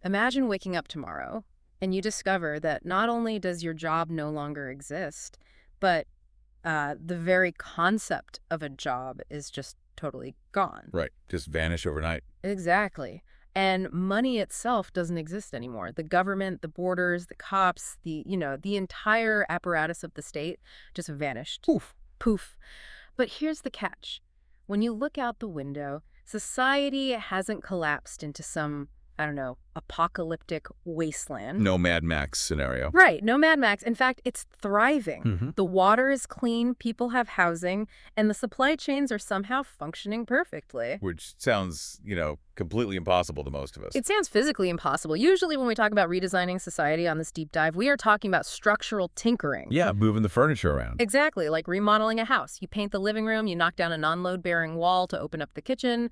Imagine waking up tomorrow and you discover that not only does your job no longer exist, but the very concept of a job is just totally gone. Right. Just vanish overnight. Exactly. And money itself doesn't exist anymore. The government, the borders, the cops, the entire apparatus of the state just vanished. Poof. Poof. But here's the catch. When you look out the window, society hasn't collapsed into some, I don't know, apocalyptic wasteland. No Mad Max scenario. Right, no Mad Max. In fact, it's thriving. Mm-hmm. The water is clean, people have housing, and the supply chains are somehow functioning perfectly. Which sounds, completely impossible to most of us. It sounds physically impossible. Usually when we talk about redesigning society on this deep dive, we are talking about structural tinkering. Yeah, moving the furniture around. Exactly, like remodeling a house. You paint the living room, you knock down a non-load-bearing wall to open up the kitchen.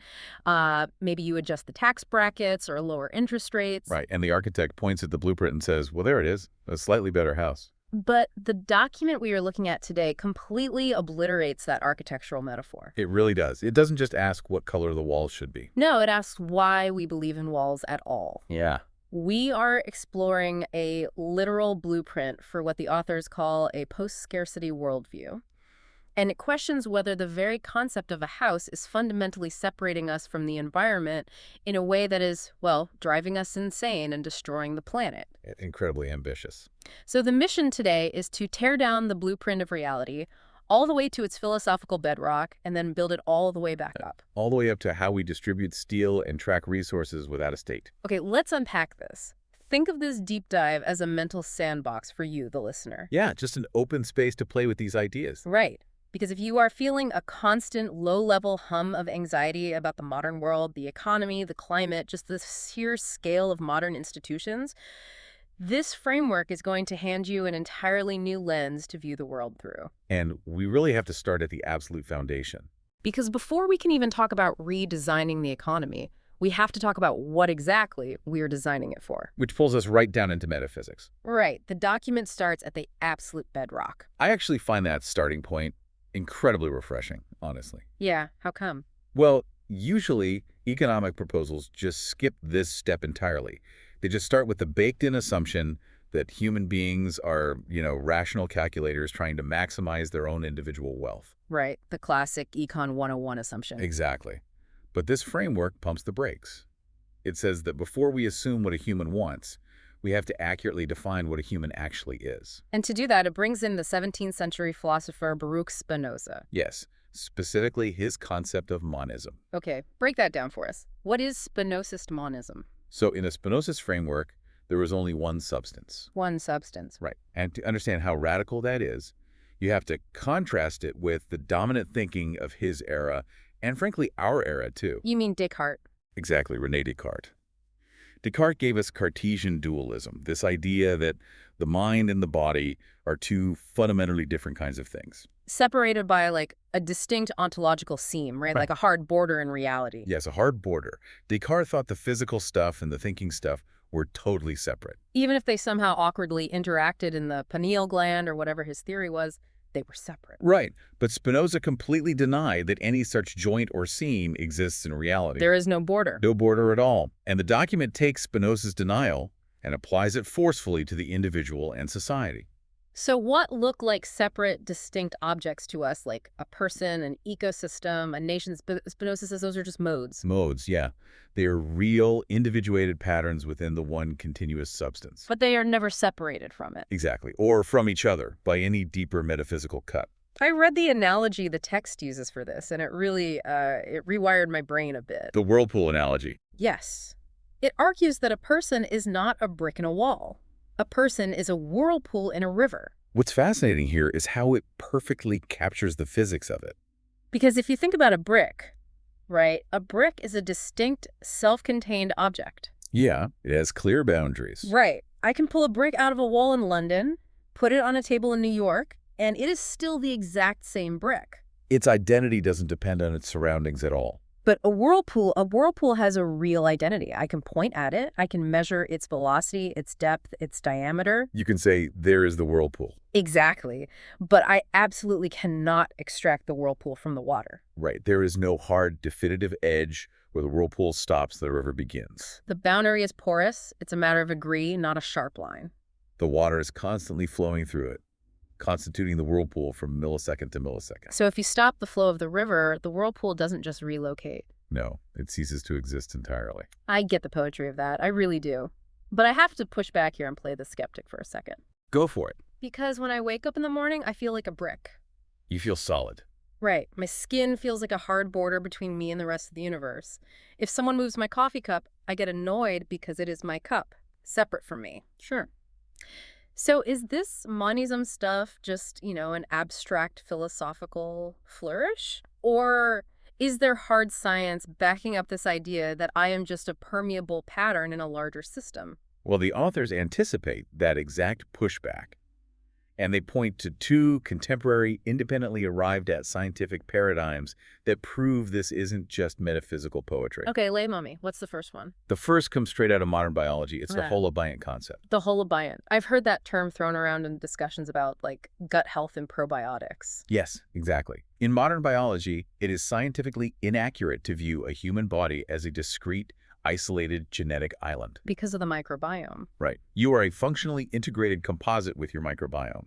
Maybe you adjust the tax brackets or lower interest rates. Right, and the architect points at the blueprint and says, well, there it is, a slightly better house. But the document we are looking at today completely obliterates that architectural metaphor. It really does. It doesn't just ask what color the walls should be. No, it asks why we believe in walls at all. Yeah. We are exploring a literal blueprint for what the authors call a post-scarcity worldview. And it questions whether the very concept of a house is fundamentally separating us from the environment in a way that is, well, driving us insane and destroying the planet. Incredibly ambitious. So the mission today is to tear down the blueprint of reality all the way to its philosophical bedrock and then build it all the way back up. All the way up to how we distribute, steal, and track resources without a state. Okay, let's unpack this. Think of this deep dive as a mental sandbox for you, the listener. Yeah, just an open space to play with these ideas. Right. Because if you are feeling a constant low-level hum of anxiety about the modern world, the economy, the climate, just the sheer scale of modern institutions, this framework is going to hand you an entirely new lens to view the world through. And we really have to start at the absolute foundation. Because before we can even talk about redesigning the economy, we have to talk about what exactly we're designing it for. Which pulls us right down into metaphysics. Right. The document starts at the absolute bedrock. I actually find that starting point incredibly refreshing, honestly. Yeah, how come? Well, usually economic proposals just skip this step entirely. They just start with the baked-in assumption that human beings are, rational calculators trying to maximize their own individual wealth. Right, the classic Econ 101 assumption. Exactly. But this framework pumps the brakes. It says that before we assume what a human wants, we have to accurately define what a human actually is. And to do that, it brings in the 17th century philosopher Baruch Spinoza. Yes, specifically his concept of monism. Okay, break that down for us. What is Spinozist monism? So in a Spinozist framework, there is only one substance. One substance. Right. And to understand how radical that is, you have to contrast it with the dominant thinking of his era, and frankly, our era too. You mean Descartes? Exactly, René Descartes. Descartes gave us Cartesian dualism, this idea that the mind and the body are two fundamentally different kinds of things. Separated by, like, a distinct ontological seam, right? Like a hard border in reality. Yes, a hard border. Descartes thought the physical stuff and the thinking stuff were totally separate. Even if they somehow awkwardly interacted in the pineal gland or whatever his theory was, they were separate. Right, but Spinoza completely denied that any such joint or seam exists in reality. There is no border. No border at all. And the document takes Spinoza's denial and applies it forcefully to the individual and society. So what look like separate, distinct objects to us, like a person, an ecosystem, a nation? Spinoza says those are just modes. Modes, yeah. They are real, individuated patterns within the one continuous substance. But they are never separated from it. Exactly. Or from each other by any deeper metaphysical cut. I read the analogy the text uses for this, and it really it rewired my brain a bit. The whirlpool analogy. Yes. It argues that a person is not a brick in a wall. A person is a whirlpool in a river. What's fascinating here is how it perfectly captures the physics of it. Because if you think about a brick, right, a brick is a distinct, self-contained object. Yeah, it has clear boundaries. Right. I can pull a brick out of a wall in London, put it on a table in New York, and it is still the exact same brick. Its identity doesn't depend on its surroundings at all. But a whirlpool has a real identity. I can point at it. I can measure its velocity, its depth, its diameter. You can say, there is the whirlpool. Exactly. But I absolutely cannot extract the whirlpool from the water. Right. There is no hard, definitive edge Where the whirlpool stops, the river begins. The boundary is porous. It's a matter of degree, not a sharp line. The water is constantly flowing through it, constituting the whirlpool from millisecond to millisecond. So if you stop the flow of the river, the whirlpool doesn't just relocate. No, it ceases to exist entirely. I get the poetry of that. I really do. But I have to push back here and play the skeptic for a second. Go for it. Because when I wake up in the morning, I feel like a brick. You feel solid. Right. My skin feels like a hard border between me and the rest of the universe. If someone moves my coffee cup, I get annoyed because it is my cup, separate from me. Sure. So is this monism stuff just, an abstract philosophical flourish? Or is there hard science backing up this idea that I am just a permeable pattern in a larger system? Well, the authors anticipate that exact pushback, and they point to two contemporary, independently arrived at scientific paradigms that prove this isn't just metaphysical poetry. Okay, lay mummy. What's the first one? The first comes straight out of modern biology. It's the Yeah. holobiont concept. The holobiont. I've heard that term thrown around in discussions about, gut health and probiotics. Yes, exactly. In modern biology, it is scientifically inaccurate to view a human body as a discrete, isolated genetic island. Because of the microbiome. Right. You are a functionally integrated composite with your microbiome.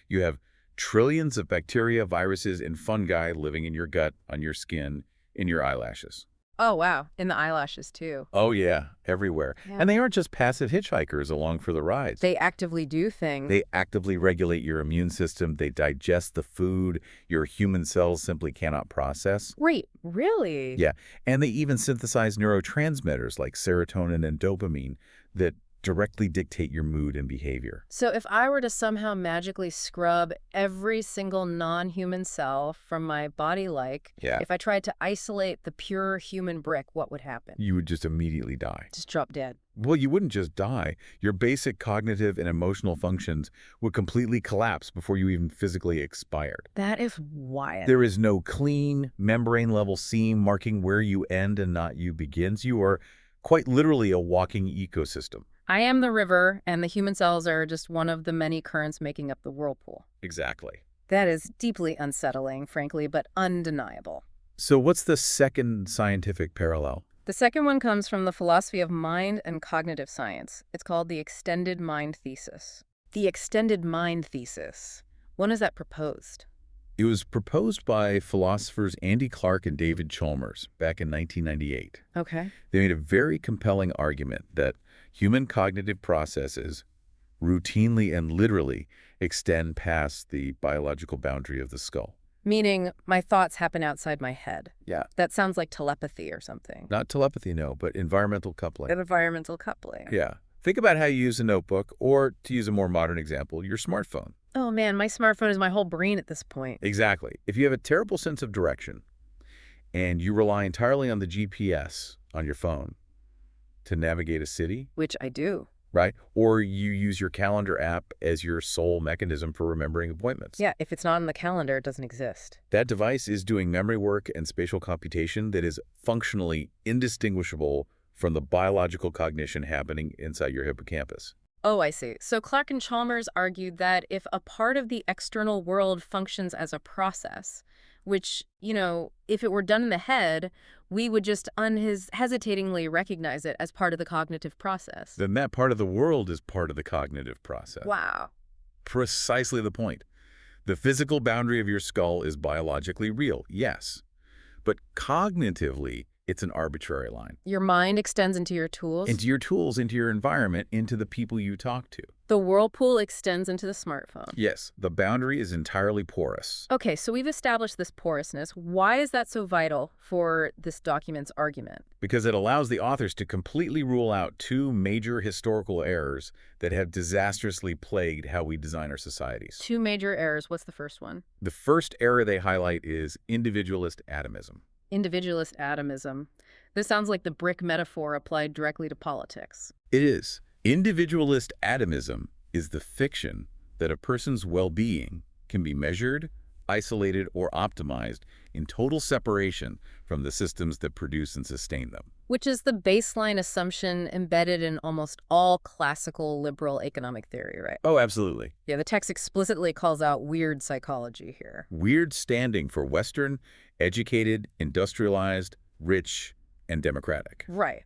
You have trillions of bacteria, viruses, and fungi living in your gut, on your skin, in your eyelashes. Oh, wow. In the eyelashes, too. Oh, yeah, everywhere. Yeah. And they aren't just passive hitchhikers along for the ride. They actively do things. They actively regulate your immune system. They digest the food your human cells simply cannot process. Wait, really? Yeah, and they even synthesize neurotransmitters like serotonin and dopamine that directly dictate your mood and behavior. So if I were to somehow magically scrub every single non-human cell from my body, if I tried to isolate the pure human brick, what would happen? You would just immediately die. Just drop dead. Well, you wouldn't just die. Your basic cognitive and emotional functions would completely collapse before you even physically expired. That is wild. There is no clean, membrane-level seam marking where you end and not you begins. You are quite literally a walking ecosystem. I am the river, and the human cells are just one of the many currents making up the whirlpool. Exactly. That is deeply unsettling, frankly, but undeniable. So what's the second scientific parallel? The second one comes from the philosophy of mind and cognitive science. It's called the extended mind thesis. The extended mind thesis. When is that proposed? It was proposed by philosophers Andy Clark and David Chalmers back in 1998. Okay. They made a very compelling argument that human cognitive processes routinely and literally extend past the biological boundary of the skull. Meaning my thoughts happen outside my head. Yeah. That sounds like telepathy or something. Not telepathy, no, but environmental coupling. An environmental coupling. Yeah. Think about how you use a notebook, or to use a more modern example, your smartphone. Oh man, my smartphone is my whole brain at this point. Exactly. If you have a terrible sense of direction and you rely entirely on the GPS on your phone to navigate a city, Which I do. right? Or you use your calendar app as your sole mechanism for remembering appointments. Yeah, if it's not in the calendar, it doesn't exist. That device is doing memory work and spatial computation that is functionally indistinguishable from the biological cognition happening inside your hippocampus. Oh, I see. So Clark and Chalmers argued that if a part of the external world functions as a process, which, if it were done in the head, we would just unhesitatingly recognize it as part of the cognitive process. Then that part of the world is part of the cognitive process. Wow. Precisely the point. The physical boundary of your skull is biologically real, yes. But cognitively, it's an arbitrary line. Your mind extends into your tools. Into your tools, into your environment, into the people you talk to. The whirlpool extends into the smartphone. Yes, the boundary is entirely porous. Okay, so we've established this porousness. Why is that so vital for this document's argument? Because it allows the authors to completely rule out two major historical errors that have disastrously plagued how we design our societies. Two major errors. What's the first one? The first error they highlight is individualist atomism. Individualist atomism. This sounds like the brick metaphor applied directly to politics. It is. Individualist atomism is the fiction that a person's well-being can be measured, isolated, or optimized in total separation from the systems that produce and sustain them. Which is the baseline assumption embedded in almost all classical liberal economic theory, right? Oh, absolutely. Yeah, the text explicitly calls out weird psychology here. Weird standing for Western, educated, industrialized, rich, and democratic. Right.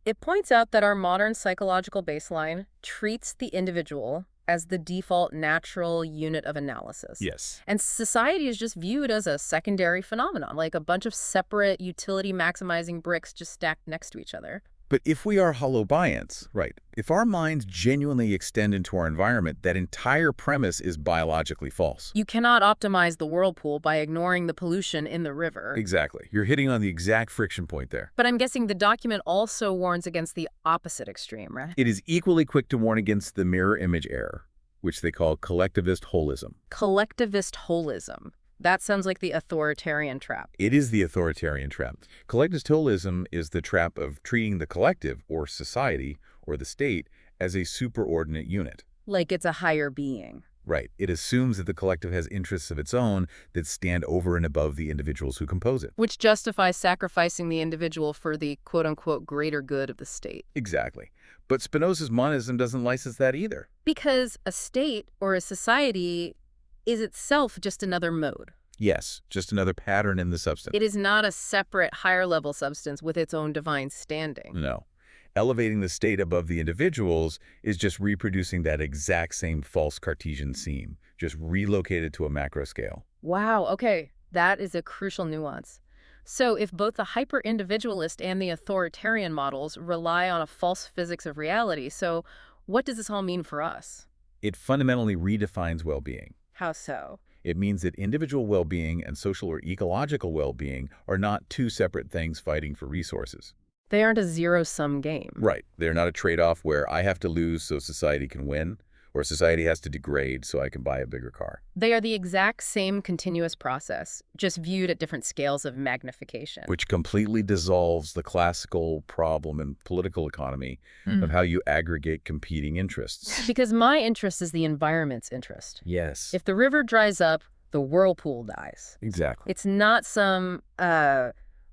It points out that our modern psychological baseline treats the individual as the default natural unit of analysis. Yes. And society is just viewed as a secondary phenomenon, like a bunch of separate utility maximizing bricks just stacked next to each other. But if we are holobiont, right, if our minds genuinely extend into our environment, that entire premise is biologically false. You cannot optimize the whirlpool by ignoring the pollution in the river. Exactly. You're hitting on the exact friction point there. But I'm guessing the document also warns against the opposite extreme, right? It is equally quick to warn against the mirror image error, which they call collectivist holism. Collectivist holism. That sounds like the authoritarian trap. It is the authoritarian trap. Collectivist holism is the trap of treating the collective, or society, or the state, as a superordinate unit. Like it's a higher being. Right. It assumes that the collective has interests of its own that stand over and above the individuals who compose it. Which justifies sacrificing the individual for the quote-unquote greater good of the state. Exactly. But Spinoza's monism doesn't license that either. Because a state or a society is itself just another mode. Yes, just another pattern in the substance. It is not a separate higher-level substance with its own divine standing. No. Elevating the state above the individuals is just reproducing that exact same false Cartesian seam, just relocated to a macro scale. Wow, okay. That is a crucial nuance. So if both the hyper-individualist and the authoritarian models rely on a false physics of reality, so what does this all mean for us? It fundamentally redefines well-being. How so? It means that individual well-being and social or ecological well-being are not two separate things fighting for resources. They aren't a zero-sum game. Right. They're not a trade-off where I have to lose so society can win, or society has to degrade so I can buy a bigger car. They are the exact same continuous process, just viewed at different scales of magnification. Which completely dissolves the classical problem in political economy of how you aggregate competing interests. Because my interest is the environment's interest. Yes. If the river dries up, the whirlpool dies. Exactly. It's not some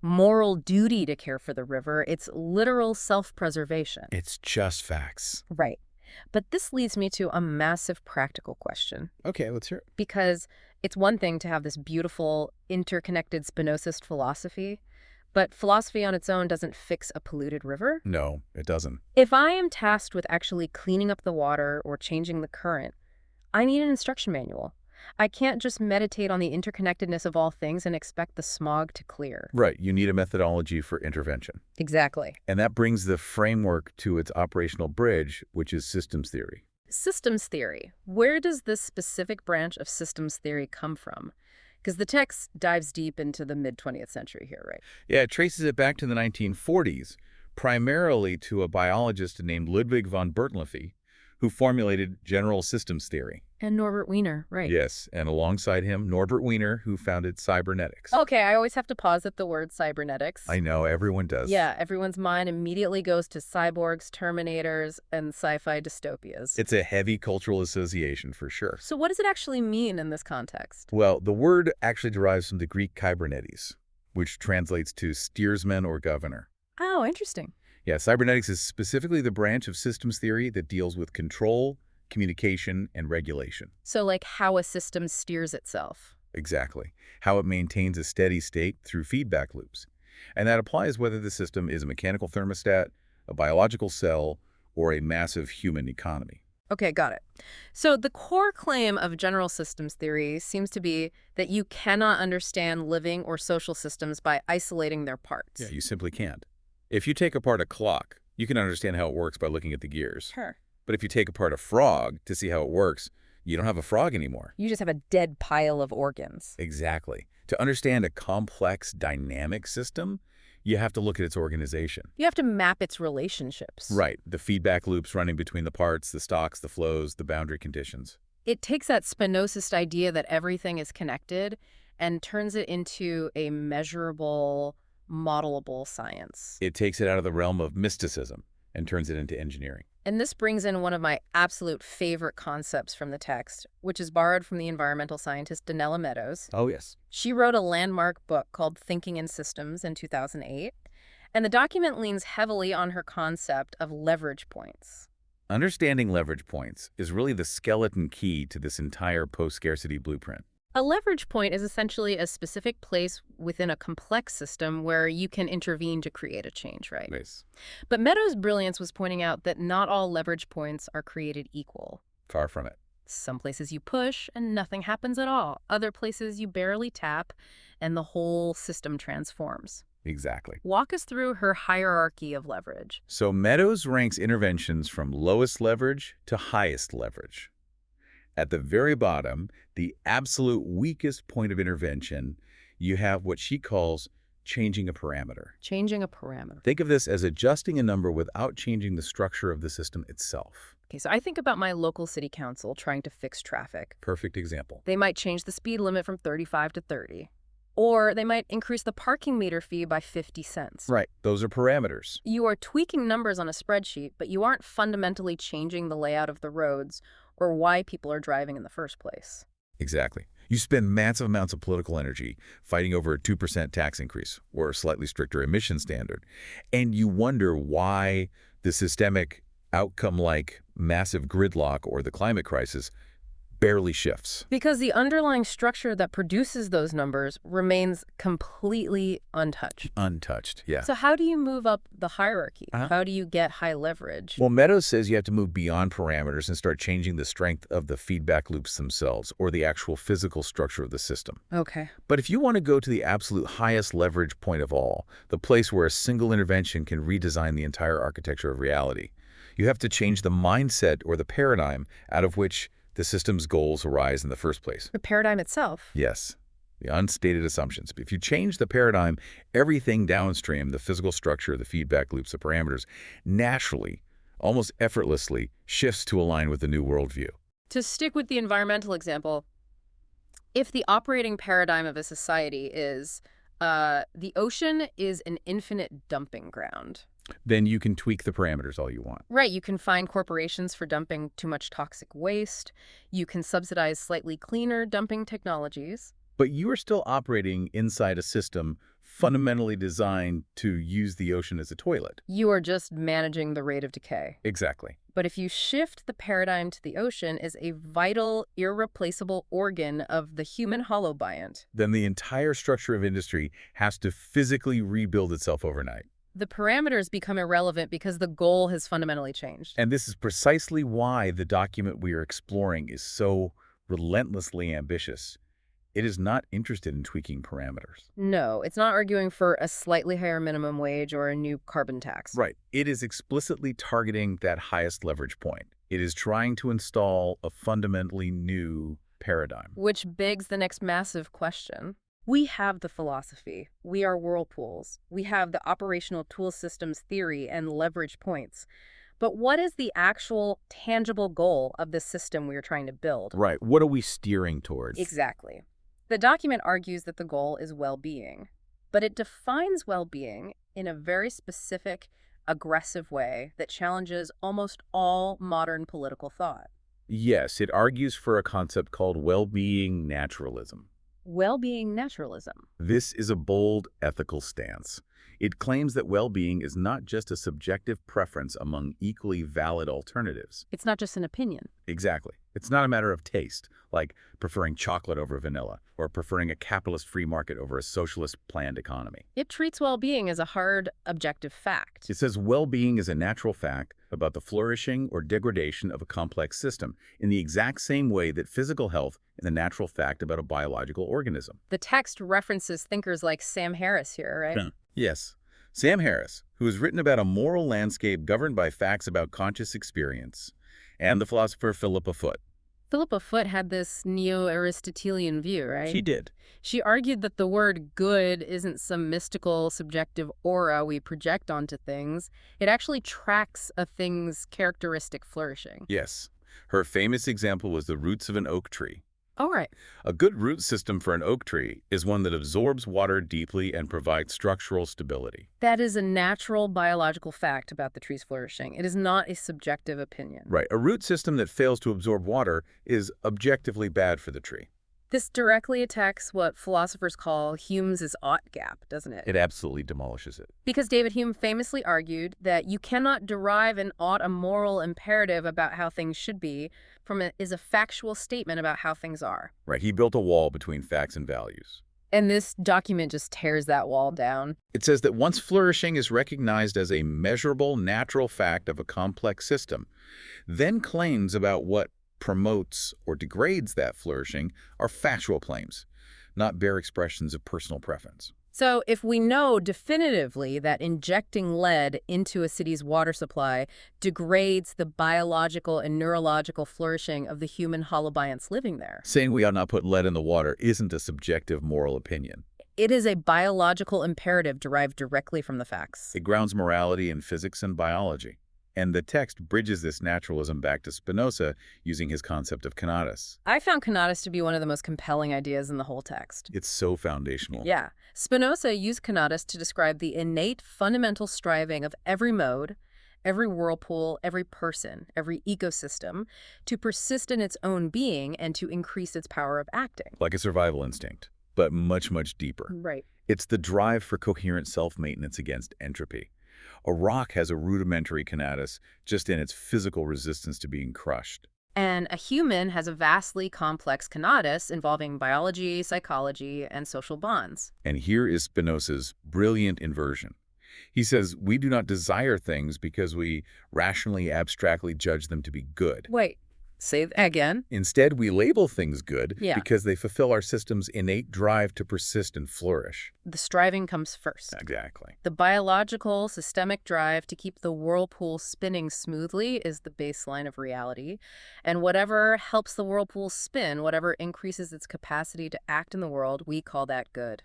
moral duty to care for the river. It's literal self-preservation. It's just facts. Right. But this leads me to a massive practical question. Okay, let's hear it. Because it's one thing to have this beautiful, interconnected Spinozist philosophy, but philosophy on its own doesn't fix a polluted river. No, it doesn't. If I am tasked with actually cleaning up the water or changing the current, I need an instruction manual. I can't just meditate on the interconnectedness of all things and expect the smog to clear. Right, you need a methodology for intervention. Exactly. And that brings the framework to its operational bridge, which is systems theory. Systems theory. Where does this specific branch of systems theory come from? Because the text dives deep into the mid-20th century here, right? Yeah, it traces it back to the 1940s, primarily to a biologist named Ludwig von Bertalanffy, who formulated general systems theory. And Norbert Wiener, right. Yes, and alongside him, Norbert Wiener, who founded cybernetics. Okay, I always have to pause at the word cybernetics. I know, everyone does. Yeah, everyone's mind immediately goes to cyborgs, Terminators, and sci-fi dystopias. It's a heavy cultural association for sure. So what does it actually mean in this context? Well, the word actually derives from the Greek kybernetes, which translates to steersman or governor. Oh, interesting. Yeah, cybernetics is specifically the branch of systems theory that deals with control, communication, and regulation. So like how a system steers itself. Exactly. How it maintains a steady state through feedback loops. And that applies whether the system is a mechanical thermostat, a biological cell, or a massive human economy. Okay, got it. So the core claim of general systems theory seems to be that you cannot understand living or social systems by isolating their parts. Yeah, you simply can't. If you take apart a clock, you can understand how it works by looking at the gears. Sure. But if you take apart a frog to see how it works, you don't have a frog anymore. You just have a dead pile of organs. Exactly. To understand a complex, dynamic system, you have to look at its organization. You have to map its relationships. Right. The feedback loops running between the parts, the stocks, the flows, the boundary conditions. It takes that Spinozist idea that everything is connected and turns it into a measurable, modelable science. It takes it out of the realm of mysticism and turns it into engineering. And this brings in one of my absolute favorite concepts from the text, which is borrowed from the environmental scientist Donella Meadows. Oh, yes. She wrote a landmark book called Thinking in Systems in 2008, and the document leans heavily on her concept of leverage points. Understanding leverage points is really the skeleton key to this entire post-scarcity blueprint. A leverage point is essentially a specific place within a complex system where you can intervene to create a change, right? Nice. But Meadows' brilliance was pointing out that not all leverage points are created equal. Far from it. Some places you push and nothing happens at all. Other places you barely tap and the whole system transforms. Exactly. Walk us through her hierarchy of leverage. So Meadows ranks interventions from lowest leverage to highest leverage. At the very bottom, the absolute weakest point of intervention, you have what she calls changing a parameter. Changing a parameter. Think of this as adjusting a number without changing the structure of the system itself. Okay, so I think about my local city council trying to fix traffic. Perfect example. They might change the speed limit from 35 to 30. Or they might increase the parking meter fee by 50 cents. Right. Those are parameters. You are tweaking numbers on a spreadsheet, but you aren't fundamentally changing the layout of the roads or why people are driving in the first place. Exactly. You spend massive amounts of political energy fighting over a 2% tax increase or a slightly stricter emission standard, and you wonder why the systemic outcome like massive gridlock or the climate crisis barely shifts. Because the underlying structure that produces those numbers remains completely untouched. Untouched, yeah. So how do you move up the hierarchy? Uh-huh. How do you get high leverage? Well, Meadows says you have to move beyond parameters and start changing the strength of the feedback loops themselves or the actual physical structure of the system. Okay. But if you want to go to the absolute highest leverage point of all, the place where a single intervention can redesign the entire architecture of reality, you have to change the mindset or the paradigm out of which the system's goals arise in the first place. The paradigm itself. Yes, the unstated assumptions. If you change the paradigm, everything downstream, the physical structure, the feedback loops, the parameters, naturally, almost effortlessly, shifts to align with the new worldview. To stick with the environmental example, if the operating paradigm of a society is the ocean is an infinite dumping ground. Then you can tweak the parameters all you want. Right, you can fine corporations for dumping too much toxic waste. You can subsidize slightly cleaner dumping technologies. But you are still operating inside a system fundamentally designed to use the ocean as a toilet. You are just managing the rate of decay. Exactly. But if you shift the paradigm to the ocean as a vital, irreplaceable organ of the human holobiont, then the entire structure of industry has to physically rebuild itself overnight. the parameters become irrelevant because the goal has fundamentally changed. And this is precisely why the document we are exploring is so relentlessly ambitious. It is not interested in tweaking parameters. No, it's not arguing for a slightly higher minimum wage or a new carbon tax. Right. It is explicitly targeting that highest leverage point. It is trying to install a fundamentally new paradigm. Which begs the next massive question. We have the philosophy. We are whirlpools. We have the operational tool systems theory and leverage points. But what is the actual tangible goal of the system we are trying to build? Right. What are we steering towards? Exactly. The document argues that the goal is well-being, but it defines well-being in a very specific, aggressive way that challenges almost all modern political thought. Yes, it argues for a concept called well-being naturalism. Well-being naturalism. This is a bold ethical stance. It claims that well-being is not just a subjective preference among equally valid alternatives. It's not just an opinion. Exactly. It's not a matter of taste, like preferring chocolate over vanilla, or preferring a capitalist free market over a socialist planned economy. It treats well-being as a hard, objective fact. It says well-being is a natural fact about the flourishing or degradation of a complex system, in the exact same way that physical health is a natural fact about a biological organism. The text references thinkers like Sam Harris here, right? Yes. Sam Harris, who has written about a moral landscape governed by facts about conscious experience, and the philosopher Philippa Foot. Philippa Foot had this neo-Aristotelian view, right? She did. She argued that the word good isn't some mystical, subjective aura we project onto things. It actually tracks a thing's characteristic flourishing. Yes. Her famous example was the roots of an oak tree. All right. A good root system for an oak tree is one that absorbs water deeply and provides structural stability. That is a natural biological fact about the tree's flourishing. It is not a subjective opinion. Right. A root system that fails to absorb water is objectively bad for the tree. This directly attacks what philosophers call Hume's ought gap, doesn't it? It absolutely demolishes it. Because David Hume famously argued that you cannot derive an ought, a moral imperative about how things should be, from it is a factual statement about how things are. Right, he built a wall between facts and values. And this document just tears that wall down. It says that once flourishing is recognized as a measurable natural fact of a complex system, then claims about what promotes or degrades that flourishing are factual claims, not bare expressions of personal preference. So if we know definitively that injecting lead into a city's water supply degrades the biological and neurological flourishing of the human holobiont living there, Saying we ought not put lead in the water isn't a subjective moral opinion. it is a biological imperative derived directly from the facts. It grounds morality in physics and biology. And the text bridges this naturalism back to Spinoza using his concept of conatus. I found conatus to be one of the most compelling ideas in the whole text. It's so foundational. Yeah. Spinoza used conatus to describe the innate fundamental striving of every mode, every whirlpool, every person, every ecosystem to persist in its own being and to increase its power of acting. Like a survival instinct, but much, much deeper. Right. It's the drive for coherent self-maintenance against entropy. A rock has a rudimentary conatus just in its physical resistance to being crushed. And a human has a vastly complex conatus involving biology, psychology, and social bonds. And here is Spinoza's brilliant inversion. He says we do not desire things because we rationally, abstractly judge them to be good. Wait, say that again? Instead, we label things good Yeah. because they fulfill our system's innate drive to persist and flourish. The striving comes first. Exactly. The biological, systemic drive to keep the whirlpool spinning smoothly is the baseline of reality. And whatever helps the whirlpool spin, whatever increases its capacity to act in the world, we call that good.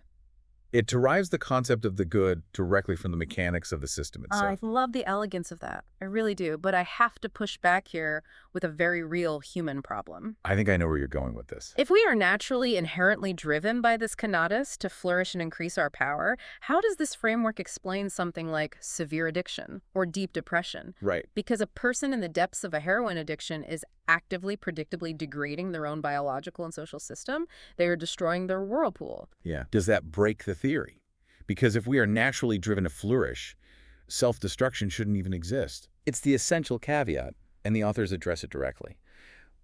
It derives the concept of the good directly from the mechanics of the system I itself. love the elegance of that. I really do. But I have to push back here with a very real human problem. I think I know where you're going with this. If we are naturally inherently driven by this conatus to flourish and increase our power, how does this framework explain something like severe addiction or deep depression? Right. Because a person in the depths of a heroin addiction is actively, predictably degrading their own biological and social system. They are destroying their whirlpool. Yeah. Does that break the theory? Because if we are naturally driven to flourish, self-destruction shouldn't even exist. It's the essential caveat, and the authors address it directly.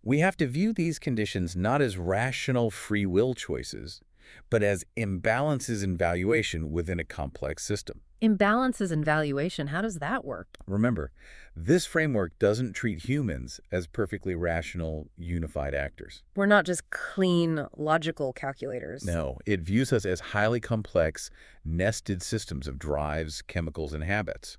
We have to view these conditions not as rational free will choices, but as imbalances in valuation within a complex system. Imbalances in valuation, how does that work? Remember, this framework doesn't treat humans as perfectly rational, unified actors. We're not just clean, logical calculators. No, it views us as highly complex, nested systems of drives, chemicals, and habits.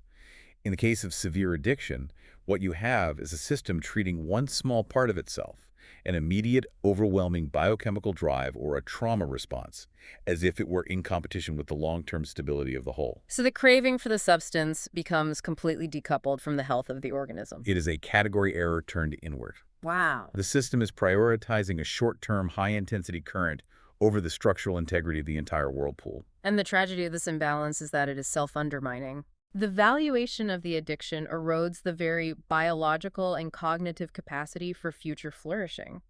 In the case of severe addiction, what you have is a system treating one small part of itself, an immediate, overwhelming biochemical drive or a trauma response, as if it were in competition with the long-term stability of the whole. So the craving for the substance becomes completely decoupled from the health of the organism. It is a category error turned inward. Wow. The system is prioritizing a short-term, high-intensity current over the structural integrity of the entire whirlpool. And the tragedy of this imbalance is that it is self-undermining. The valuation of the addiction erodes the very biological and cognitive capacity for future flourishing.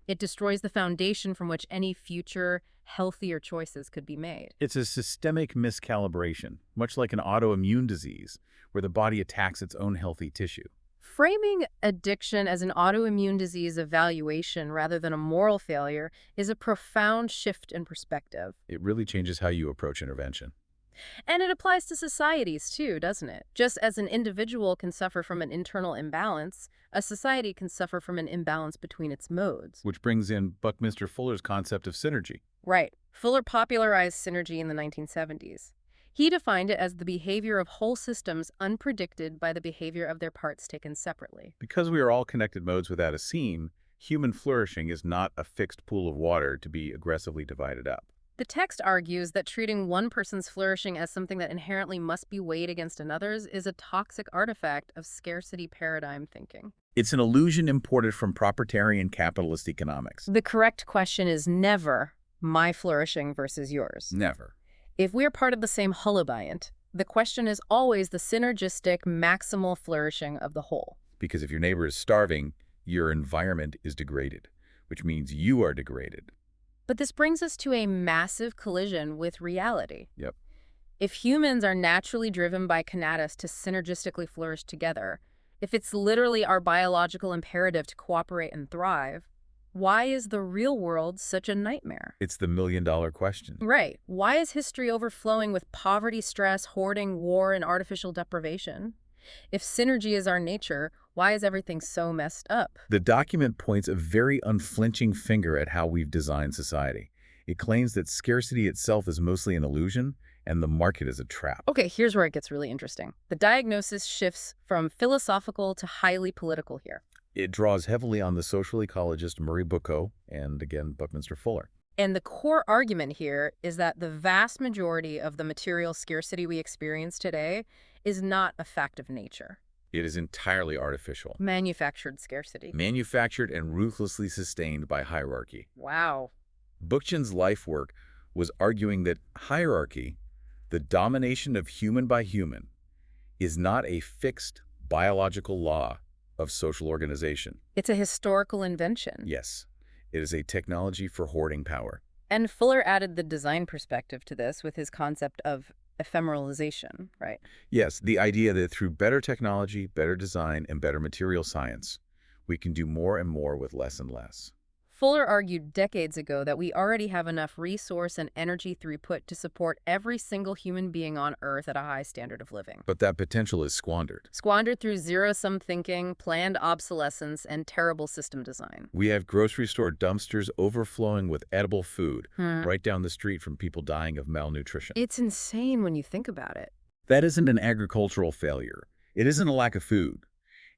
It destroys the foundation from which any future, healthier choices could be made. It's a systemic miscalibration, much like an autoimmune disease, where the body attacks its own healthy tissue. Framing addiction as an autoimmune disease evaluation rather than a moral failure is a profound shift in perspective. It really changes how you approach intervention. And it applies to societies too, doesn't it? Just as an individual can suffer from an internal imbalance, a society can suffer from an imbalance between its modes. Which brings in Buckminster Fuller's concept of synergy. Right. Fuller popularized synergy in the 1970s. He defined it as the behavior of whole systems unpredicted by the behavior of their parts taken separately. Because we are all connected modes without a seam, human flourishing is not a fixed pool of water to be aggressively divided up. The text argues that treating one person's flourishing as something that inherently must be weighed against another's is a toxic artifact of scarcity paradigm thinking. It's an illusion imported from proprietarian capitalist economics. The correct question is never my flourishing versus yours. Never. If we're part of the same holobiont, the question is always the synergistic maximal flourishing of the whole. Because if your neighbor is starving, your environment is degraded, which means you are degraded. But this brings us to a massive collision with reality. Yep. If humans are naturally driven by conatus to synergistically flourish together, if it's literally our biological imperative to cooperate and thrive, why is the real world such a nightmare? It's the million-dollar question. Right. Why is history overflowing with poverty, stress, hoarding, war, and artificial deprivation? If synergy is our nature, why is everything so messed up? The document points a very unflinching finger at how we've designed society. It claims that scarcity itself is mostly an illusion, and the market is a trap. Okay, here's where it gets really interesting. The diagnosis shifts from philosophical to highly political here. It draws heavily on the social ecologist Murray Bookcott and, again, Buckminster Fuller. And the core argument here is that the vast majority of the material scarcity we experience today is not a fact of nature. It is entirely artificial, Manufactured scarcity. manufactured and ruthlessly sustained by hierarchy. Wow. Bookchin's life work was arguing that hierarchy, the domination of human by human, is not a fixed biological law of social organization. It's a historical invention. Yes, it is a technology for hoarding power. And Fuller added the design perspective to this with his concept of ephemeralization, right? Yes, the idea that through better technology, better design, and better material science, we can do more and more with less and less. Fuller argued decades ago that we already have enough resource and energy throughput to support every single human being on Earth at a high standard of living. But that potential is squandered. Squandered through zero-sum thinking, planned obsolescence, and terrible system design. We have grocery store dumpsters overflowing with edible food Hmm. right down the street from people dying of malnutrition. It's insane when you think about it. That isn't an agricultural failure. It isn't a lack of food.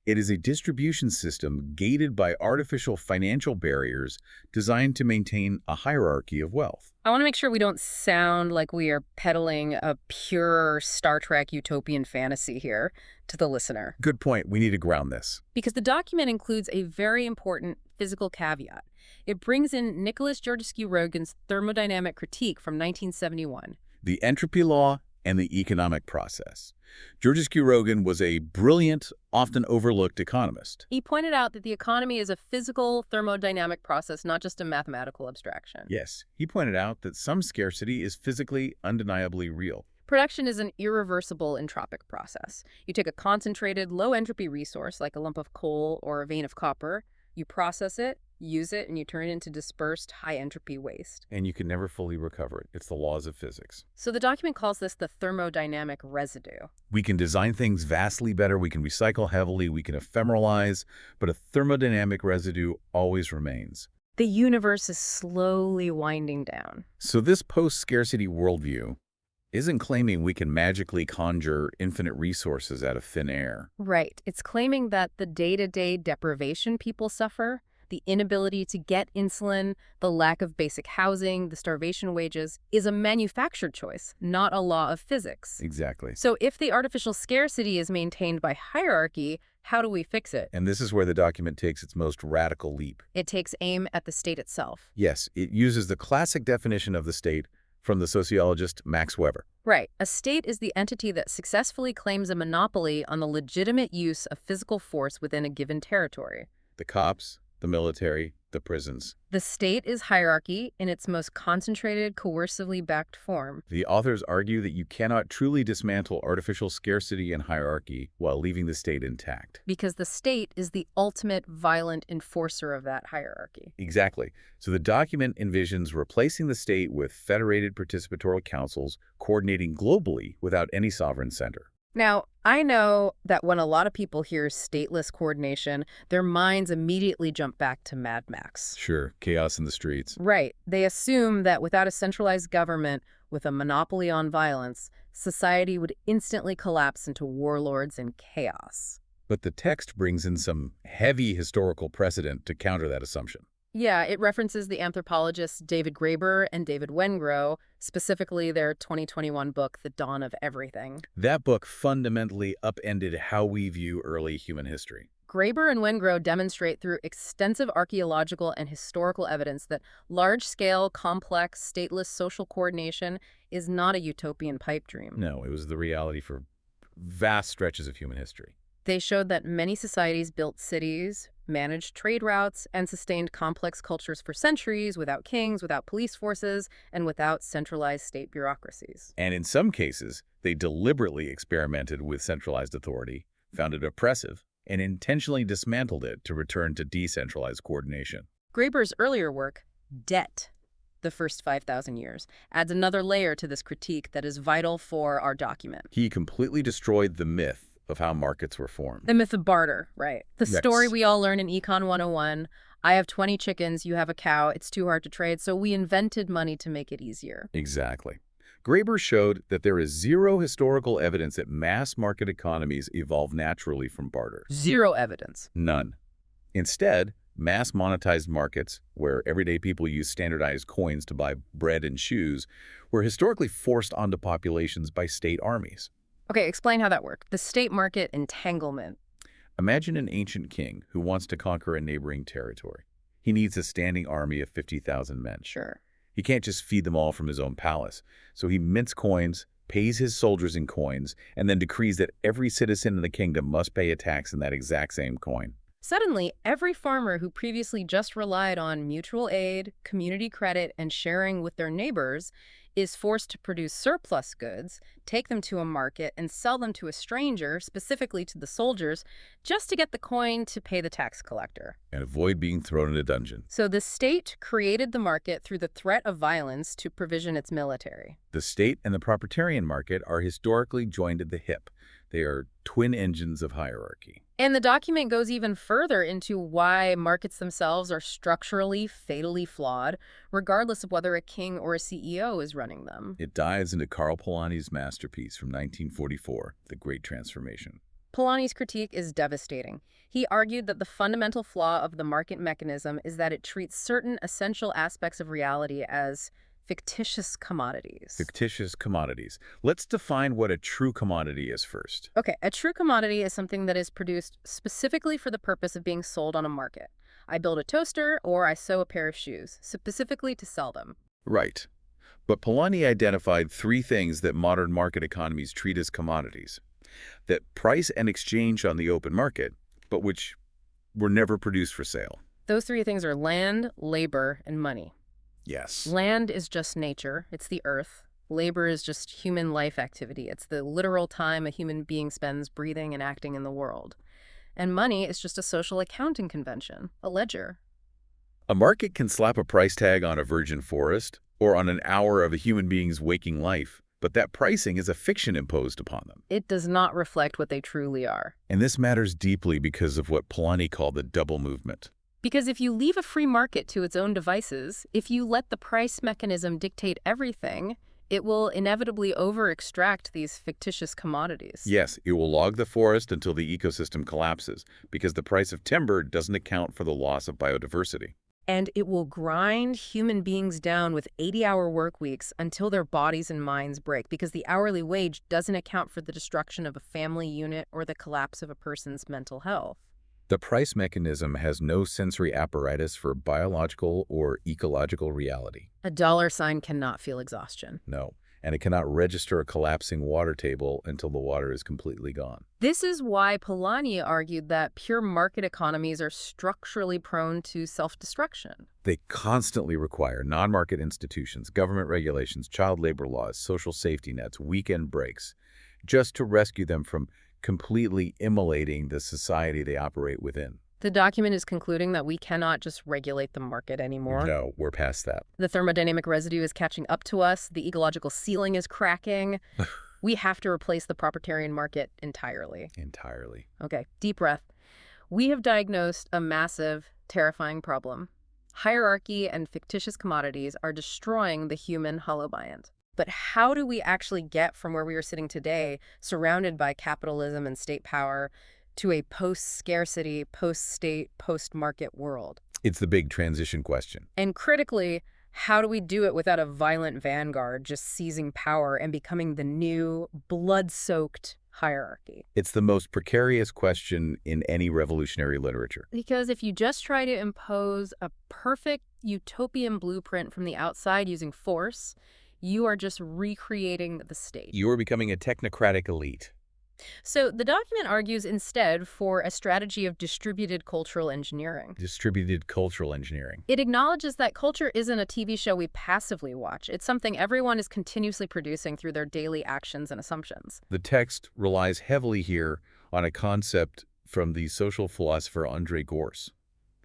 It is a distribution system gated by artificial financial barriers designed to maintain a hierarchy of wealth. I want to make sure we don't sound like we are peddling a pure Star Trek utopian fantasy here to the listener. Good point. We need to ground this. Because the document includes a very important physical caveat. It brings in Nicholas Georgescu-Roegen's thermodynamic critique from 1971. The entropy law and the economic process. Georgescu-Roegen was a brilliant, often overlooked economist. He pointed out that the economy is a physical thermodynamic process, not just a mathematical abstraction. Yes, he pointed out that some scarcity is physically undeniably real. Production is an irreversible entropic process. You take a concentrated, low-entropy resource like a lump of coal or a vein of copper, you process it, use it, and you turn it into dispersed, high-entropy waste. And you can never fully recover it. It's the laws of physics. So the document calls this the thermodynamic residue. We can design things vastly better, we can recycle heavily, we can ephemeralize, but a thermodynamic residue always remains. The universe is slowly winding down. So this post-scarcity worldview isn't claiming we can magically conjure infinite resources out of thin air. Right. It's claiming that the day-to-day deprivation people suffer, the inability to get insulin, the lack of basic housing, the starvation wages, is a manufactured choice, not a law of physics. Exactly. So if the artificial scarcity is maintained by hierarchy, how do we fix it? And this is where the document takes its most radical leap. It takes aim at the state itself. Yes, it uses the classic definition of the state from the sociologist Max Weber. Right. A state is the entity that successfully claims a monopoly on the legitimate use of physical force within a given territory. The cops, the military, the prisons. The state is hierarchy in its most concentrated, coercively backed form. The authors argue that you cannot truly dismantle artificial scarcity and hierarchy while leaving the state intact. Because the state is the ultimate violent enforcer of that hierarchy. Exactly. So the document envisions replacing the state with federated participatory councils coordinating globally without any sovereign center. Now, I know that when a lot of people hear stateless coordination, their minds immediately jump back to Mad Max. Sure, chaos in the streets. Right. They assume that without a centralized government with a monopoly on violence, society would instantly collapse into warlords and chaos. But the text brings in some heavy historical precedent to counter that assumption. Yeah, it references the anthropologists David Graeber and David Wengrow, specifically their 2021 book, The Dawn of Everything. That book fundamentally upended how we view early human history. Graeber and Wengrow demonstrate through extensive archaeological and historical evidence that large-scale, complex, stateless social coordination is not a utopian pipe dream. No, it was the reality for vast stretches of human history. They showed that many societies built cities, managed trade routes, and sustained complex cultures for centuries without kings, without police forces, and without centralized state bureaucracies. And in some cases, they deliberately experimented with centralized authority, found it oppressive, and intentionally dismantled it to return to decentralized coordination. Graeber's earlier work, Debt, the First 5,000 Years, adds another layer to this critique that is vital for our document. He completely destroyed the myth of how markets were formed. The myth of barter, right? The story Yes. we all learn in Econ 101. I have 20 chickens, you have a cow, it's too hard to trade, so we invented money to make it easier. Exactly. Graeber showed that there is zero historical evidence that mass market economies evolved naturally from barter. Zero evidence. None. Instead, mass monetized markets, where everyday people use standardized coins to buy bread and shoes, were historically forced onto populations by state armies. Okay, explain how that worked. The state market entanglement. Imagine an ancient king who wants to conquer a neighboring territory. He needs a standing army of 50,000 men. Sure. He can't just feed them all from his own palace. So he mints coins, pays his soldiers in coins, and then decrees that every citizen in the kingdom must pay a tax in that exact same coin. Suddenly, every farmer who previously just relied on mutual aid, community credit, and sharing with their neighbors is forced to produce surplus goods, take them to a market, and sell them to a stranger, specifically to the soldiers, just to get the coin to pay the tax collector. And avoid being thrown in a dungeon. So the state created the market through the threat of violence to provision its military. The state and the proprietarian market are historically joined at the hip. They are twin engines of hierarchy. And the document goes even further into why markets themselves are structurally, fatally flawed, regardless of whether a king or a CEO is running them. It dives into Karl Polanyi's masterpiece from 1944, The Great Transformation. Polanyi's critique is devastating. He argued that the fundamental flaw of the market mechanism is that it treats certain essential aspects of reality as fictitious commodities. Fictitious commodities. Let's define what a true commodity is first. Okay, a true commodity is something that is produced specifically for the purpose of being sold on a market. I build a toaster or I sew a pair of shoes, specifically to sell them. Right. But Polanyi identified three things that modern market economies treat as commodities that price and exchange on the open market, but which were never produced for sale. Those three things are land, labor, and money. Yes. Land is just nature. It's the earth. Labor is just human life activity. It's the literal time a human being spends breathing and acting in the world. And money is just a social accounting convention, a ledger. A market can slap a price tag on a virgin forest or on an hour of a human being's waking life, but that pricing is a fiction imposed upon them. It does not reflect what they truly are. And this matters deeply because of what Polanyi called the double movement. Because if you leave a free market to its own devices, if you let the price mechanism dictate everything, it will inevitably over-extract these fictitious commodities. Yes, it will log the forest until the ecosystem collapses because the price of timber doesn't account for the loss of biodiversity. And it will grind human beings down with 80-hour work weeks until their bodies and minds break because the hourly wage doesn't account for the destruction of a family unit or the collapse of a person's mental health. The price mechanism has no sensory apparatus for biological or ecological reality. A dollar sign cannot feel exhaustion. No, and it cannot register a collapsing water table until the water is completely gone. This is why Polanyi argued that pure market economies are structurally prone to self-destruction. They constantly require non-market institutions, government regulations, child labor laws, social safety nets, weekend breaks, just to rescue them from completely immolating the society they operate within. The document is concluding that we cannot just regulate the market anymore. No, we're past that. The thermodynamic residue is catching up to us. The ecological ceiling is cracking. We have to replace the proprietarian market entirely. Entirely. Okay, deep breath. We have diagnosed a massive, terrifying problem. Hierarchy and fictitious commodities are destroying the human holobiont. But how do we actually get from where we are sitting today, surrounded by capitalism and state power, to a post-scarcity, post-state, post-market world? It's the big transition question. And critically, how do we do it without a violent vanguard just seizing power and becoming the new, blood-soaked hierarchy? It's the most precarious question in any revolutionary literature. Because if you just try to impose a perfect utopian blueprint from the outside using force, you are just recreating the state. You are becoming a technocratic elite. So the document argues instead for a strategy of distributed cultural engineering. Distributed cultural engineering. It acknowledges that culture isn't a TV show we passively watch. It's something everyone is continuously producing through their daily actions and assumptions. The text relies heavily here on a concept from the social philosopher Andre Gorse,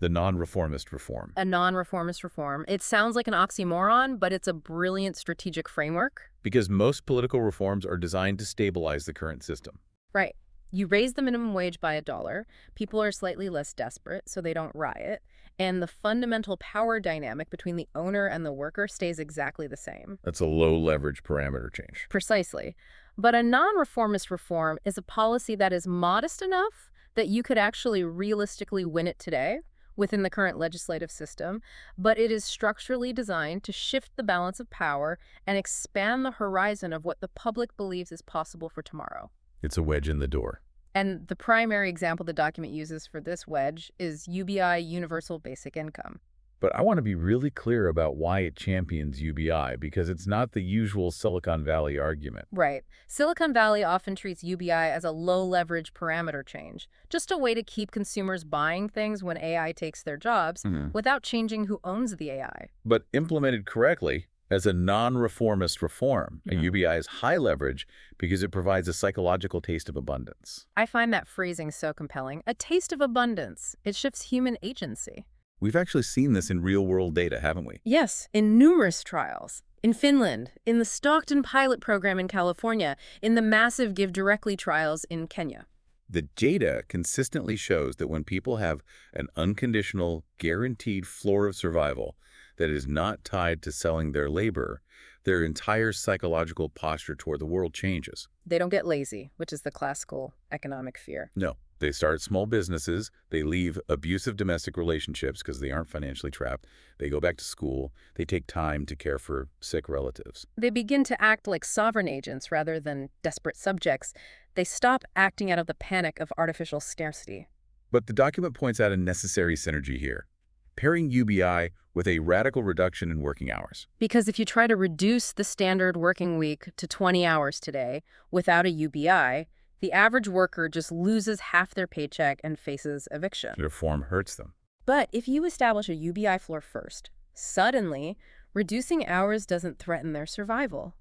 the non-reformist reform. A non-reformist reform. It sounds like an oxymoron, but it's a brilliant strategic framework. Because most political reforms are designed to stabilize the current system. Right. You raise the minimum wage by $1. People are slightly less desperate, so they don't riot. And the fundamental power dynamic between the owner and the worker stays exactly the same. That's a low-leverage parameter change. Precisely. But a non-reformist reform is a policy that is modest enough that you could actually realistically win it today within the current legislative system, but it is structurally designed to shift the balance of power and expand the horizon of what the public believes is possible for tomorrow. It's a wedge in the door. And the primary example the document uses for this wedge is UBI, Universal Basic Income. But I want to be really clear about why it champions UBI, because it's not the usual Silicon Valley argument. Right. Silicon Valley often treats UBI as a low-leverage parameter change, just a way to keep consumers buying things when AI takes their jobs without changing who owns the AI. But implemented correctly, as a non-reformist reform, a UBI is high leverage because it provides a psychological taste of abundance. I find that phrasing so compelling. A taste of abundance. It shifts human agency. We've actually seen this in real-world data, haven't we? Yes, in numerous trials. In Finland, in the Stockton pilot program in California, in the massive Give Directly trials in Kenya. The data consistently shows that when people have an unconditional, guaranteed floor of survival that is not tied to selling their labor, their entire psychological posture toward the world changes. They don't get lazy, which is the classical economic fear. No. They start small businesses, they leave abusive domestic relationships because they aren't financially trapped, they go back to school, they take time to care for sick relatives. They begin to act like sovereign agents rather than desperate subjects. They stop acting out of the panic of artificial scarcity. But the document points out a necessary synergy here, pairing UBI with a radical reduction in working hours. Because if you try to reduce the standard working week to 20 hours today without a UBI, the average worker just loses half their paycheck and faces eviction. The reform hurts them. But if you establish a UBI floor first, suddenly, reducing hours doesn't threaten their survival.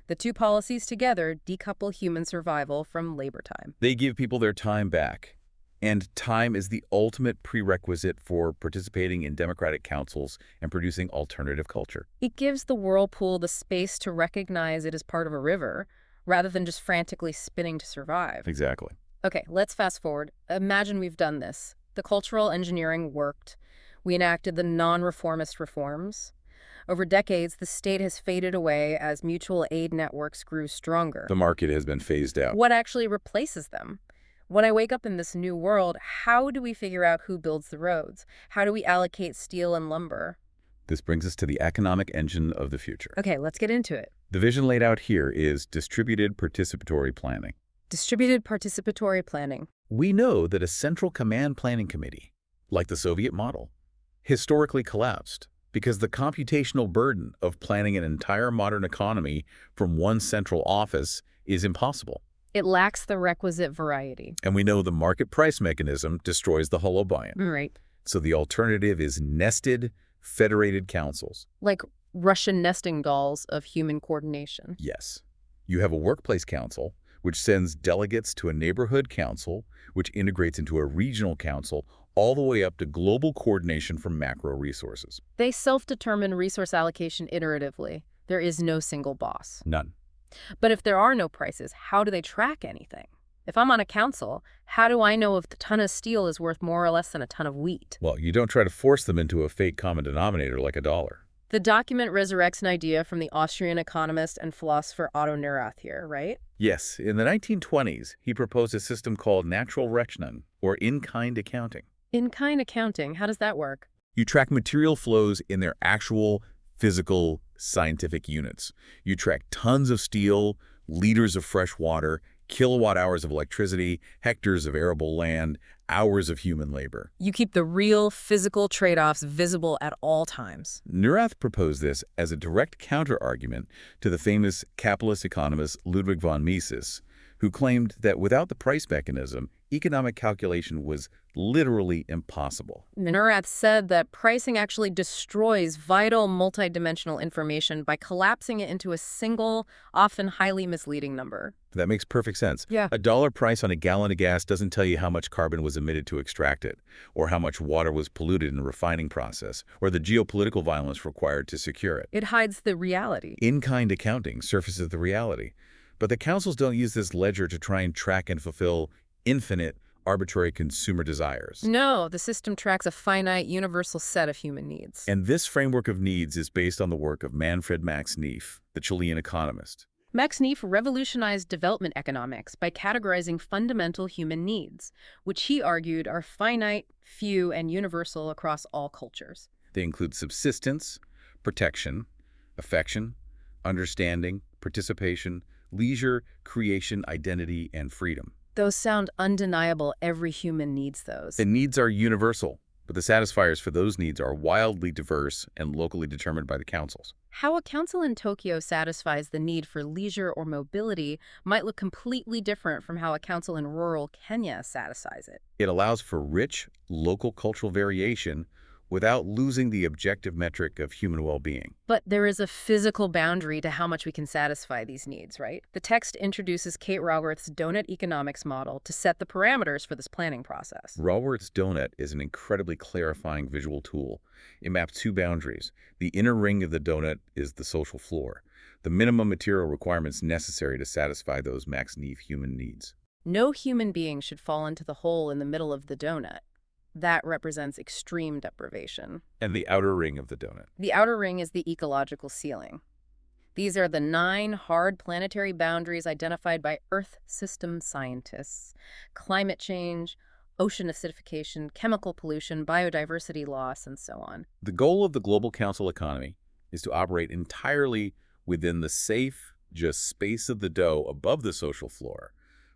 The two policies together decouple human survival from labor time. They give people their time back. And time is the ultimate prerequisite for participating in democratic councils and producing alternative culture. It gives the whirlpool the space to recognize it is part of a river, rather than just frantically spinning to survive. Exactly. Okay, let's fast forward. Imagine we've done this. The cultural engineering worked. We enacted the non-reformist reforms. Over decades, the state has faded away as mutual aid networks grew stronger. The market has been phased out. What actually replaces them? When I wake up in this new world, how do we figure out who builds the roads? How do we allocate steel and lumber? This brings us to the economic engine of the future. Okay, let's get into it. The vision laid out here is distributed participatory planning. Distributed participatory planning. We know that a central command planning committee, like the Soviet model, historically collapsed because the computational burden of planning an entire modern economy from one central office is impossible. It lacks the requisite variety. And we know the market price mechanism destroys the hollow buy-in. Right. So the alternative is nested, federated councils. Like Russian nesting dolls of human coordination. Yes. You have a workplace council, which sends delegates to a neighborhood council, which integrates into a regional council, all the way up to global coordination for macro resources. They self-determine resource allocation iteratively. There is no single boss. None. But if there are no prices, how do they track anything? If I'm on a council, how do I know if a ton of steel is worth more or less than a ton of wheat? Well, you don't try to force them into a fake common denominator like a dollar. The document resurrects an idea from the Austrian economist and philosopher Otto Neurath here, right? Yes, in the 1920s, he proposed a system called natural Rechnung, or in-kind accounting. In-kind accounting, how does that work? You track material flows in their actual physical scientific units. You track tons of steel, liters of fresh water, kilowatt hours of electricity, hectares of arable land, hours of human labor. You keep the real physical trade-offs visible at all times. Neurath proposed this as a direct counter-argument to the famous capitalist economist Ludwig von Mises, who claimed that without the price mechanism, economic calculation was literally impossible. Minorath said that pricing actually destroys vital multidimensional information by collapsing it into a single, often highly misleading number. That makes perfect sense. Yeah. A dollar price on a gallon of gas doesn't tell you how much carbon was emitted to extract it, or how much water was polluted in the refining process, or the geopolitical violence required to secure it. It hides the reality. In-kind accounting surfaces the reality. But the councils don't use this ledger to try and track and fulfill infinite, arbitrary consumer desires. No, the system tracks a finite, universal set of human needs. And this framework of needs is based on the work of Manfred Max Neef, the Chilean economist. Max Neef revolutionized development economics by categorizing fundamental human needs, which he argued are finite, few, and universal across all cultures. They include subsistence, protection, affection, understanding, participation, leisure, creation, identity, and freedom. Those sound undeniable. Every human needs those. The needs are universal, but the satisfiers for those needs are wildly diverse and locally determined by the councils. How a council in Tokyo satisfies the need for leisure or mobility might look completely different from how a council in rural Kenya satisfies it. It allows for rich, local cultural variation without losing the objective metric of human well-being. But there is a physical boundary to how much we can satisfy these needs, right? The text introduces Kate Raworth's donut economics model to set the parameters for this planning process. Raworth's donut is an incredibly clarifying visual tool. It maps two boundaries. The inner ring of the donut is the social floor, the minimum material requirements necessary to satisfy those Max Neef human needs. No human being should fall into the hole in the middle of the donut. That represents extreme deprivation. And the outer ring of the donut. The outer ring is the ecological ceiling. These are the 9 hard planetary boundaries identified by Earth system scientists: climate change, ocean acidification, chemical pollution, biodiversity loss, and so on. The goal of the global council economy is to operate entirely within the safe, just space of the dough above the social floor,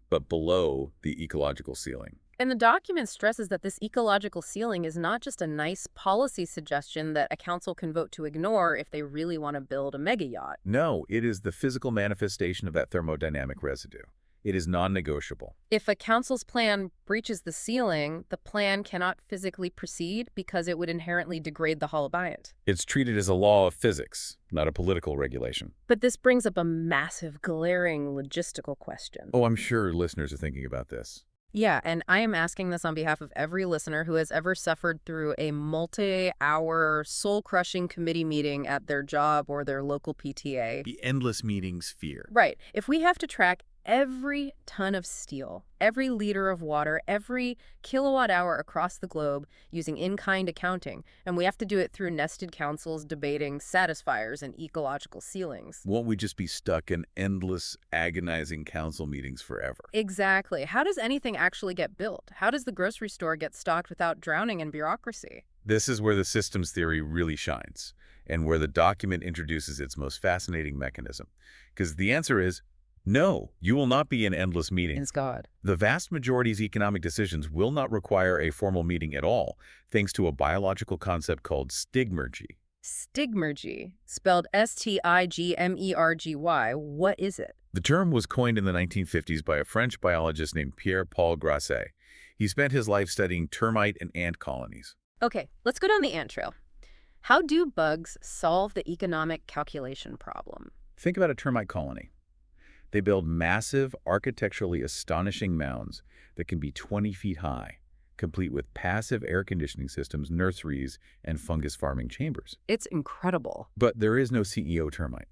but below the ecological ceiling. And the document stresses that this ecological ceiling is not just a nice policy suggestion that a council can vote to ignore if they really want to build a mega yacht. No, it is the physical manifestation of that thermodynamic residue. It is non-negotiable. If a council's plan breaches the ceiling, the plan cannot physically proceed because it would inherently degrade the holobiont. It's treated as a law of physics, not a political regulation. But this brings up a massive, glaring logistical question. Oh, I'm sure listeners are thinking about this. Yeah, and I am asking this on behalf of every listener who has ever suffered through a multi-hour, soul-crushing committee meeting at their job or their local PTA. The endless meetings fear. Right. If we have to track every ton of steel, every liter of water, every kilowatt hour across the globe using in-kind accounting, and we have to do it through nested councils debating satisfiers and ecological ceilings. Won't we just be stuck in endless, agonizing council meetings forever? Exactly. How does anything actually get built? How does the grocery store get stocked without drowning in bureaucracy? This is where the systems theory really shines, and where the document introduces its most fascinating mechanism. Because the answer is, no, you will not be in endless meetings. God. The vast majority's economic decisions will not require a formal meeting at all, thanks to a biological concept called stigmergy. Stigmergy, spelled S-T-I-G-M-E-R-G-Y. What is it? The term was coined in the 1950s by a French biologist named Pierre-Paul Grasset. He spent his life studying termite and ant colonies. Okay, let's go down the ant trail. How do bugs solve the economic calculation problem? Think about a termite colony. They build massive, architecturally astonishing mounds that can be 20 feet high, complete with passive air conditioning systems, nurseries, and fungus farming chambers. It's incredible. But there is no CEO termite.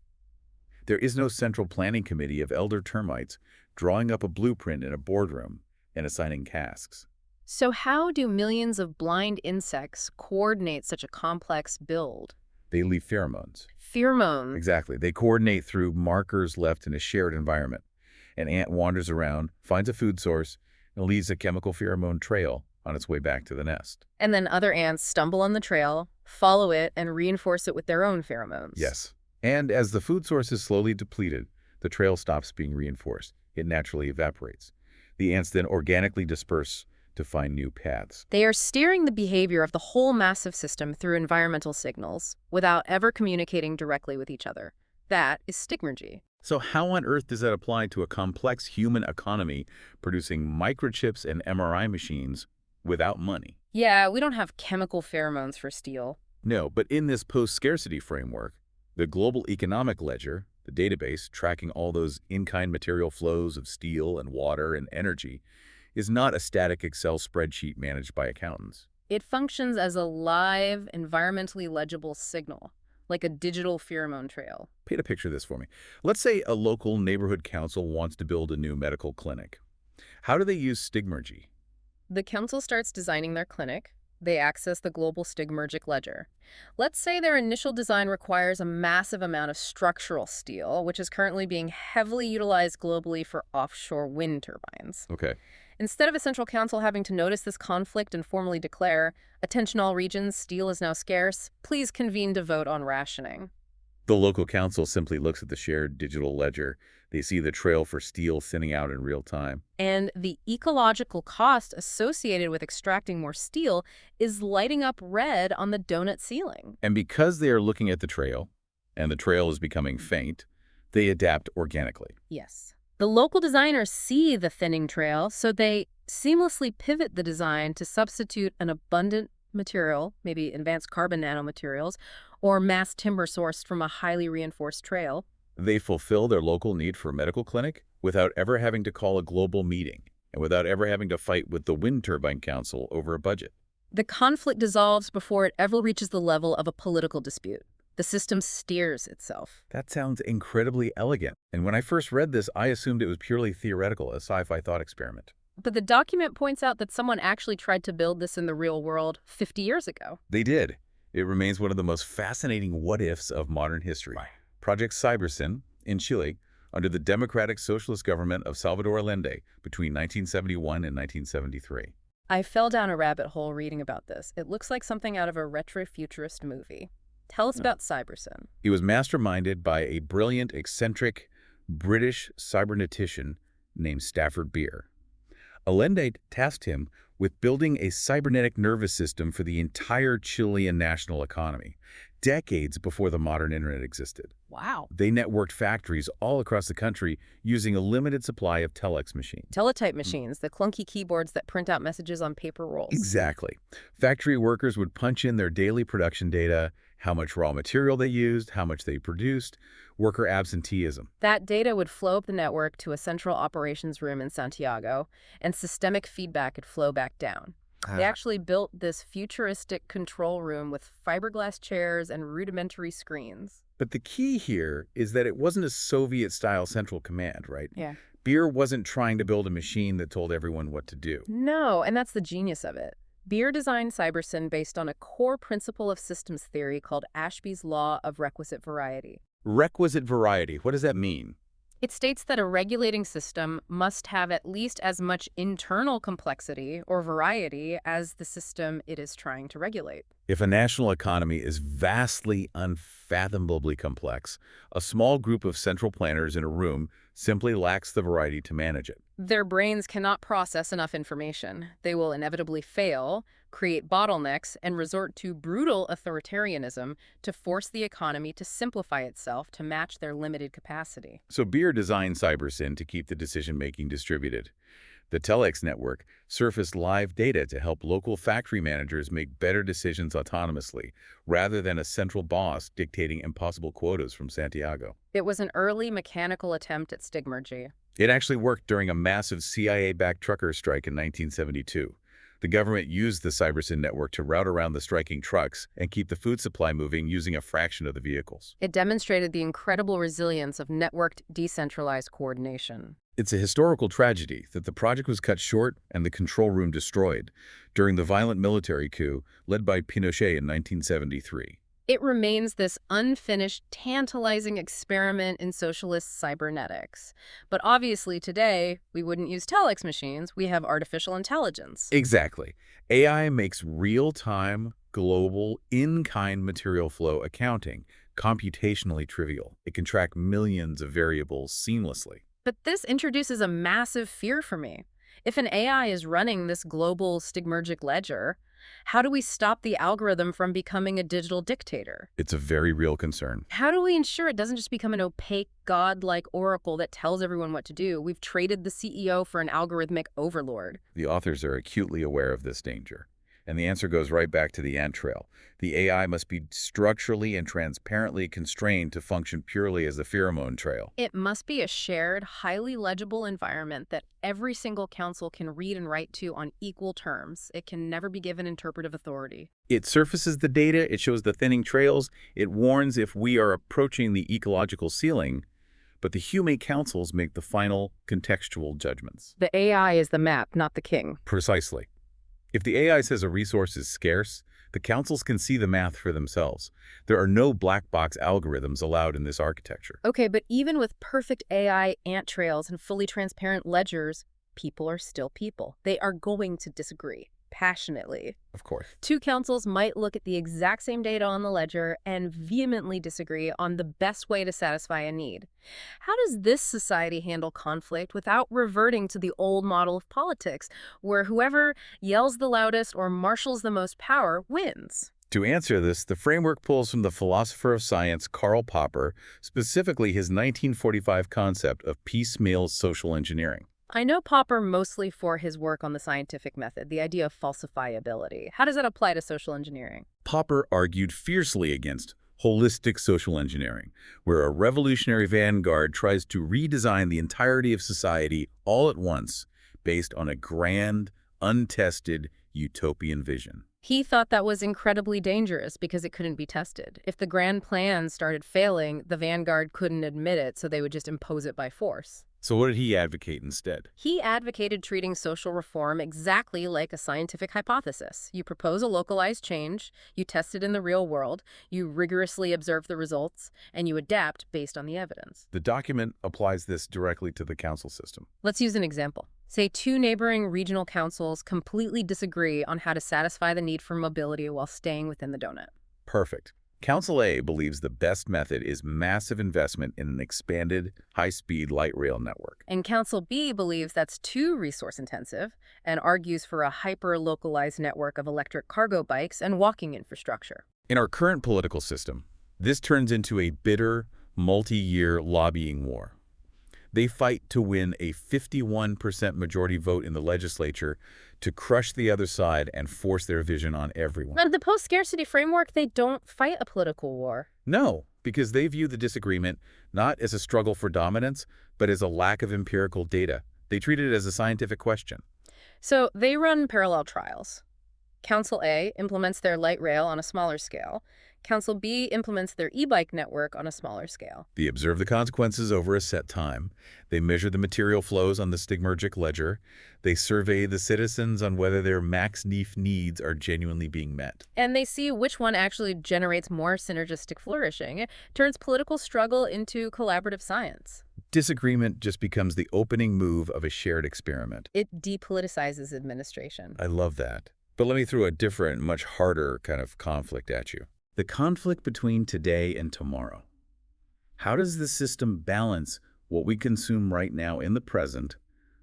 There is no central planning committee of elder termites drawing up a blueprint in a boardroom and assigning tasks. So how do millions of blind insects coordinate such a complex build? They leave pheromones. Pheromones. Exactly. They coordinate through markers left in a shared environment. An ant wanders around, finds a food source, and leaves a chemical pheromone trail on its way back to the nest. And then other ants stumble on the trail, follow it, and reinforce it with their own pheromones. Yes. And as the food source is slowly depleted, the trail stops being reinforced. It naturally evaporates. The ants then organically disperse to find new paths. They are steering the behavior of the whole massive system through environmental signals without ever communicating directly with each other. That is stigmergy. So how on earth does that apply to a complex human economy producing microchips and MRI machines without money? Yeah, we don't have chemical pheromones for steel. No, but in this post-scarcity framework, the global economic ledger, the database tracking all those in-kind material flows of steel and water and energy, is not a static Excel spreadsheet managed by accountants. It functions as a live, environmentally legible signal, like a digital pheromone trail. Paint a picture of this for me. Let's say a local neighborhood council wants to build a new medical clinic. How do they use Stigmergy? The council starts designing their clinic. They access the global stigmergic ledger. Let's say their initial design requires a massive amount of structural steel, which is currently being heavily utilized globally for offshore wind turbines. Okay. Instead of a central council having to notice this conflict and formally declare, "Attention all regions, steel is now scarce. Please convene to vote on rationing." The local council simply looks at the shared digital ledger. They see the trail for steel thinning out in real time. And the ecological cost associated with extracting more steel is lighting up red on the donut ceiling. And because they are looking at the trail, and the trail is becoming faint, they adapt organically. Yes. The local designers see the thinning trail, so they seamlessly pivot the design to substitute an abundant material, maybe advanced carbon nanomaterials, or mass timber sourced from a highly reinforced trail. They fulfill their local need for a medical clinic without ever having to call a global meeting and without ever having to fight with the Wind Turbine Council over a budget. The conflict dissolves before it ever reaches the level of a political dispute. The system steers itself. That sounds incredibly elegant. And when I first read this, I assumed it was purely theoretical, a sci-fi thought experiment. But the document points out that someone actually tried to build this in the real world 50 years ago. They did. It remains one of the most fascinating what-ifs of modern history. Right. Project Cybersyn in Chile, under the Democratic Socialist government of Salvador Allende between 1971 and 1973. I fell down a rabbit hole reading about this. It looks like something out of a retro-futurist movie. Tell us about Cybersyn. It was masterminded by a brilliant, eccentric British cybernetician named Stafford Beer. Allende tasked him with building a cybernetic nervous system for the entire Chilean national economy, decades before the modern internet existed. Wow. They networked factories all across the country using a limited supply of telex machines. Teletype machines, the clunky keyboards that print out messages on paper rolls. Exactly. Factory workers would punch in their daily production data, how much raw material they used, how much they produced, worker absenteeism. That data would flow up the network to a central operations room in Santiago, and systemic feedback would flow back down. They actually built this futuristic control room with fiberglass chairs and rudimentary screens. But the key here is that it wasn't a Soviet-style central command, right? Yeah. Beer wasn't trying to build a machine that told everyone what to do. No, and that's the genius of it. Beer designed Cybersyn based on a core principle of systems theory called Ashby's law of requisite variety. Requisite variety, what does that mean? It states that a regulating system must have at least as much internal complexity or variety as the system it is trying to regulate. If a national economy is vastly, unfathomably complex, a small group of central planners in a room simply lacks the variety to manage it. Their brains cannot process enough information. They will inevitably fail, create bottlenecks, and resort to brutal authoritarianism to force the economy to simplify itself to match their limited capacity. So Beer designed Cybersyn to keep the decision-making distributed. The Telex network surfaced live data to help local factory managers make better decisions autonomously, rather than a central boss dictating impossible quotas from Santiago. It was an early mechanical attempt at stigmergy. It actually worked during a massive CIA-backed trucker strike in 1972. The government used the Cybersyn network to route around the striking trucks and keep the food supply moving using a fraction of the vehicles. It demonstrated the incredible resilience of networked, decentralized coordination. It's a historical tragedy that the project was cut short and the control room destroyed during the violent military coup led by Pinochet in 1973. It remains this unfinished, tantalizing experiment in socialist cybernetics. But obviously today, we wouldn't use telex machines, we have artificial intelligence. Exactly. AI makes real-time, global, in-kind material flow accounting computationally trivial. It can track millions of variables seamlessly. But this introduces a massive fear for me. If an AI is running this global stigmergic ledger, How do we stop the algorithm from becoming a digital dictator? It's a very real concern. How do we ensure it doesn't just become an opaque, god-like oracle that tells everyone what to do? We've traded the CEO for an algorithmic overlord. The authors are acutely aware of this danger. And the answer goes right back to the ant trail. The AI must be structurally and transparently constrained to function purely as a pheromone trail. It must be a shared, highly legible environment that every single council can read and write to on equal terms. It can never be given interpretive authority. It surfaces the data, it shows the thinning trails, it warns if we are approaching the ecological ceiling, but the human councils make the final contextual judgments. The AI is the map, not the king. Precisely. If the AI says a resource is scarce, the councils can see the math for themselves. There are no black box algorithms allowed in this architecture. Okay, but even with perfect AI, ant trails, and fully transparent ledgers, people are still people. They are going to disagree passionately. Of course. Two councils might look at the exact same data on the ledger and vehemently disagree on the best way to satisfy a need. How does this society handle conflict without reverting to the old model of politics, where whoever yells the loudest or marshals the most power wins? To answer this, the framework pulls from the philosopher of science Karl Popper, specifically his 1945 concept of piecemeal social engineering. I know Popper mostly for his work on the scientific method, the idea of falsifiability. How does that apply to social engineering? Popper argued fiercely against holistic social engineering, where a revolutionary vanguard tries to redesign the entirety of society all at once based on a grand, untested, utopian vision. He thought that was incredibly dangerous because it couldn't be tested. If the grand plan started failing, the vanguard couldn't admit it, so they would just impose it by force. So what did he advocate instead? He advocated treating social reform exactly like a scientific hypothesis. You propose a localized change, you test it in the real world, you rigorously observe the results, and you adapt based on the evidence. The document applies this directly to the council system. Let's use an example. Say two neighboring regional councils completely disagree on how to satisfy the need for mobility while staying within the donut. Perfect. Council A believes the best method is massive investment in an expanded, high-speed light rail network. And Council B believes that's too resource-intensive and argues for a hyper-localized network of electric cargo bikes and walking infrastructure. In our current political system, this turns into a bitter, multi-year lobbying war. They fight to win a 51% majority vote in the legislature to crush the other side and force their vision on everyone. Under the post-scarcity framework, they don't fight a political war. No, because they view the disagreement not as a struggle for dominance, but as a lack of empirical data. They treat it as a scientific question. So they run parallel trials. Council A implements their light rail on a smaller scale. Council B implements their e-bike network on a smaller scale. They observe the consequences over a set time. They measure the material flows on the stigmergic ledger. They survey the citizens on whether their max needs are genuinely being met. And they see which one actually generates more synergistic flourishing. It turns political struggle into collaborative science. Disagreement just becomes the opening move of a shared experiment. It depoliticizes administration. I love that. But let me throw a different, much harder kind of conflict at you. The conflict between today and tomorrow. How does the system balance what we consume right now in the present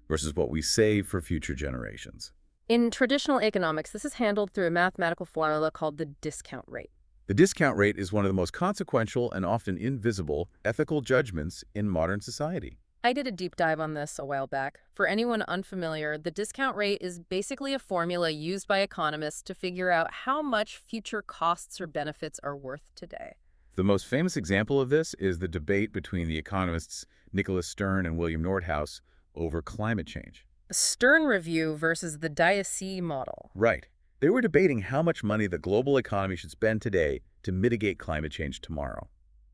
versus what we save for future generations? In traditional economics, this is handled through a mathematical formula called the discount rate. The discount rate is one of the most consequential and often invisible ethical judgments in modern society. I did a deep dive on this a while back. For anyone unfamiliar, the discount rate is basically a formula used by economists to figure out how much future costs or benefits are worth today. The most famous example of this is the debate between the economists Nicholas Stern and William Nordhaus over climate change. The Stern review versus the Diocese model. Right. They were debating how much money the global economy should spend today to mitigate climate change tomorrow.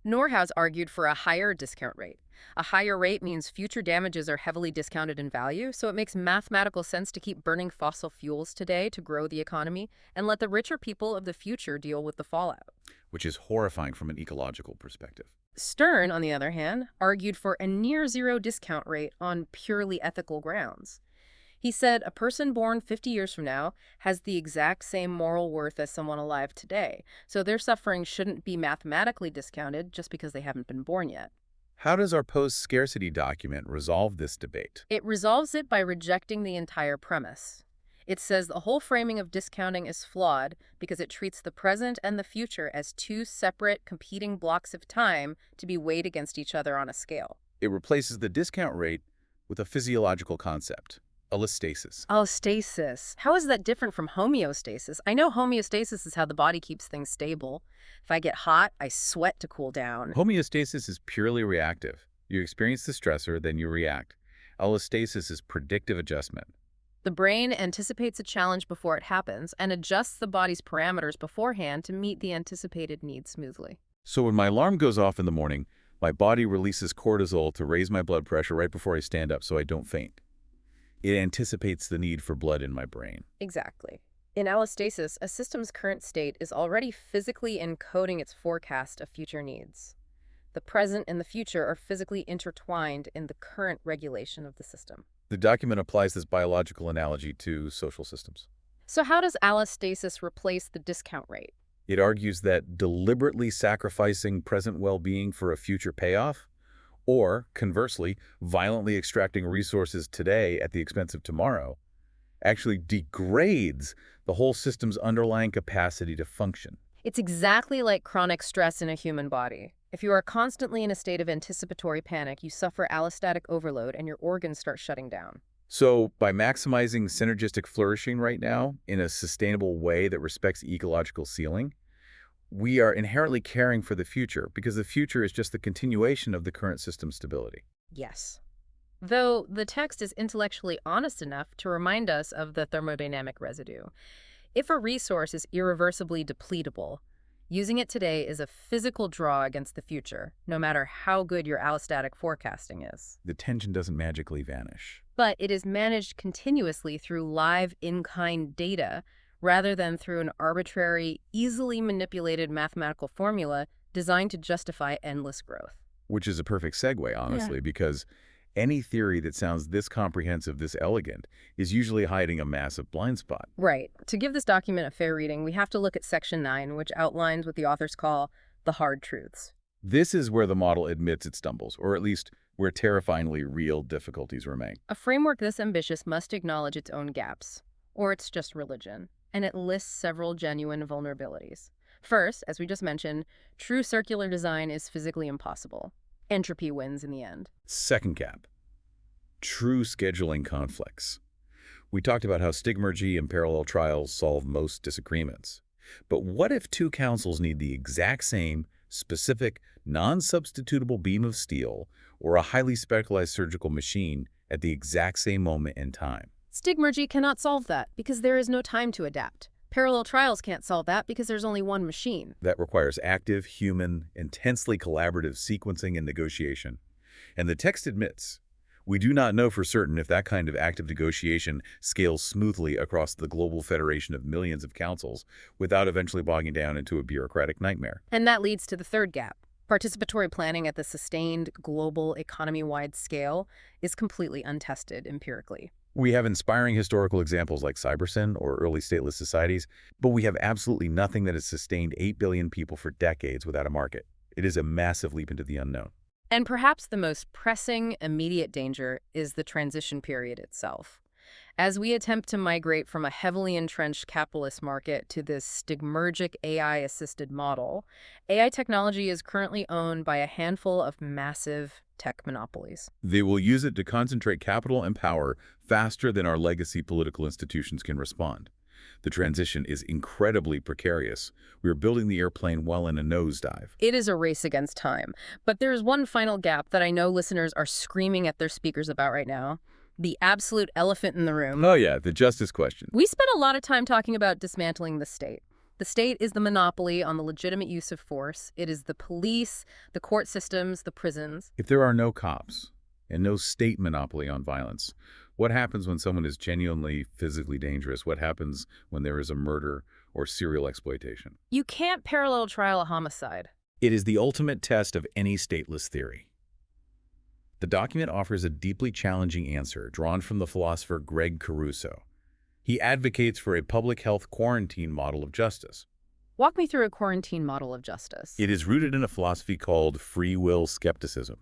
Nordhaus argued for a higher discount rate. A higher rate means future damages are heavily discounted in value, so it makes mathematical sense to keep burning fossil fuels today to grow the economy and let the richer people of the future deal with the fallout. Which is horrifying from an ecological perspective. Stern, on the other hand, argued for a near-zero discount rate on purely ethical grounds. He said a person born 50 years from now has the exact same moral worth as someone alive today, so their suffering shouldn't be mathematically discounted just because they haven't been born yet. How does our post-scarcity document resolve this debate? It resolves it by rejecting the entire premise. It says the whole framing of discounting is flawed because it treats the present and the future as two separate, competing blocks of time to be weighed against each other on a scale. It replaces the discount rate with a physiological concept, allostasis. Allostasis. How is that different from homeostasis? I know homeostasis is how the body keeps things stable. If I get hot, I sweat to cool down. Homeostasis is purely reactive. You experience the stressor, then you react. Allostasis is predictive adjustment. The brain anticipates a challenge before it happens and adjusts the body's parameters beforehand to meet the anticipated need smoothly. So when my alarm goes off in the morning, my body releases cortisol to raise my blood pressure right before I stand up so I don't faint. It anticipates the need for blood in my brain. Exactly. In allostasis, a system's current state is already physically encoding its forecast of future needs. The present and the future are physically intertwined in the current regulation of the system. The document applies this biological analogy to social systems. So how does allostasis replace the discount rate? It argues that deliberately sacrificing present well-being for a future payoff, or, conversely, violently extracting resources today at the expense of tomorrow, actually degrades the whole system's underlying capacity to function. It's exactly like chronic stress in a human body. If you are constantly in a state of anticipatory panic, you suffer allostatic overload and your organs start shutting down. So, by maximizing synergistic flourishing right now in a sustainable way that respects the ecological ceiling, we are inherently caring for the future because the future is just the continuation of the current system stability. Yes. Though the text is intellectually honest enough to remind us of the thermodynamic residue. If a resource is irreversibly depletable, using it today is a physical draw against the future, no matter how good your allostatic forecasting is. The tension doesn't magically vanish. But it is managed continuously through live in-kind data rather than through an arbitrary, easily manipulated mathematical formula designed to justify endless growth. Which is a perfect segue, honestly, because any theory that sounds this comprehensive, this elegant, is usually hiding a massive blind spot. Right. To give this document a fair reading, we have to look at Section 9, which outlines what the authors call the hard truths. This is where the model admits it stumbles, or at least where terrifyingly real difficulties remain. A framework this ambitious must acknowledge its own gaps, or it's just religion, and it lists several genuine vulnerabilities. First, as we just mentioned, true circular design is physically impossible. Entropy wins in the end. Second gap, true scheduling conflicts. We talked about how stigmergy and parallel trials solve most disagreements. But what if two councils need the exact same, specific, non-substitutable beam of steel or a highly specialized surgical machine at the exact same moment in time? Stigmergy cannot solve that because there is no time to adapt. Parallel trials can't solve that because there's only one machine. That requires active, human, intensely collaborative sequencing and negotiation. And the text admits, we do not know for certain if that kind of active negotiation scales smoothly across the global federation of millions of councils without eventually bogging down into a bureaucratic nightmare. And that leads to the third gap. Participatory planning at the sustained global economy-wide scale is completely untested empirically. We have inspiring historical examples like Cybersyn or early stateless societies, but we have absolutely nothing that has sustained 8 billion people for decades without a market. It is a massive leap into the unknown. And perhaps the most pressing, immediate danger is the transition period itself. As we attempt to migrate from a heavily entrenched capitalist market to this stigmergic AI-assisted model, AI technology is currently owned by a handful of massive tech monopolies. They will use it to concentrate capital and power faster than our legacy political institutions can respond. The transition is incredibly precarious. We are building the airplane well in a nosedive. It is a race against time. But there's one final gap that I know listeners are screaming at their speakers about right now. The absolute elephant in the room. Oh yeah, the justice question. We spent a lot of time talking about dismantling the state. The state is the monopoly on the legitimate use of force. It is the police, the court systems, the prisons. If there are no cops and no state monopoly on violence, what happens when someone is genuinely physically dangerous? What happens when there is a murder or serial exploitation? You can't parallel trial a homicide. It is the ultimate test of any stateless theory. The document offers a deeply challenging answer drawn from the philosopher Greg Caruso. He advocates for a public health quarantine model of justice. Walk me through a quarantine model of justice. It is rooted in a philosophy called free will skepticism,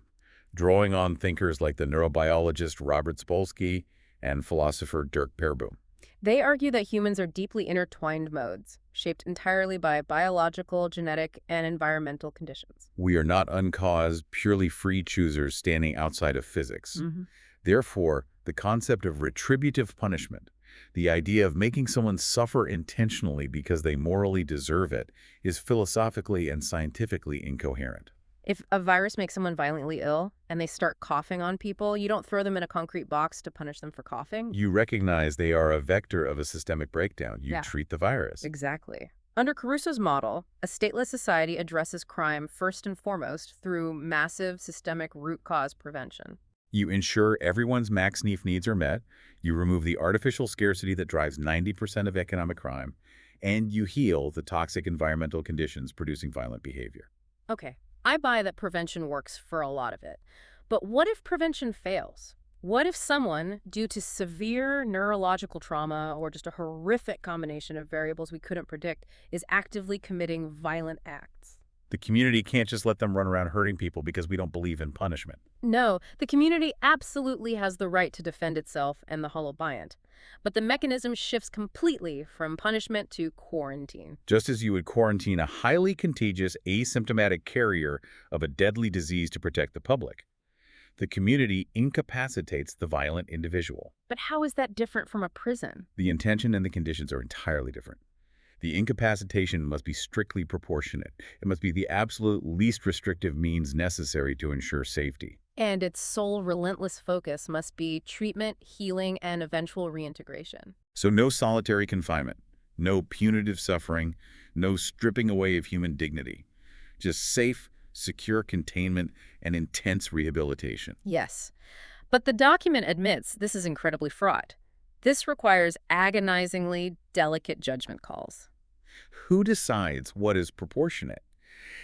drawing on thinkers like the neurobiologist Robert Sapolsky and philosopher Dirk Perboom. They argue that humans are deeply intertwined modes, shaped entirely by biological, genetic, and environmental conditions. We are not uncaused, purely free choosers standing outside of physics. Hmm. Therefore, the concept of retributive punishment, the idea of making someone suffer intentionally because they morally deserve it, is philosophically and scientifically incoherent. If a virus makes someone violently ill and they start coughing on people, you don't throw them in a concrete box to punish them for coughing. You recognize they are a vector of a systemic breakdown. You Yeah, treat the virus. exactly. Under Caruso's model, a stateless society addresses crime first and foremost through massive systemic root cause prevention. You ensure everyone's max needs are met, you remove the artificial scarcity that drives 90% of economic crime, and you heal the toxic environmental conditions producing violent behavior. Okay, I buy that prevention works for a lot of it. But what if prevention fails? What if someone, due to severe neurological trauma or just a horrific combination of variables we couldn't predict, is actively committing violent acts? The community can't just let them run around hurting people because we don't believe in punishment. No, the community absolutely has the right to defend itself and the holobiont. But the mechanism shifts completely from punishment to quarantine. Just as you would quarantine a highly contagious asymptomatic carrier of a deadly disease to protect the public, the community incapacitates the violent individual. But how is that different from a prison? The intention and the conditions are entirely different. The incapacitation must be strictly proportionate. It must be the absolute least restrictive means necessary to ensure safety. And its sole relentless focus must be treatment, healing, and eventual reintegration. So no solitary confinement, no punitive suffering, no stripping away of human dignity. Just safe, secure containment and intense rehabilitation. Yes. But the document admits this is incredibly fraught. This requires agonizingly delicate judgment calls. Who decides what is proportionate?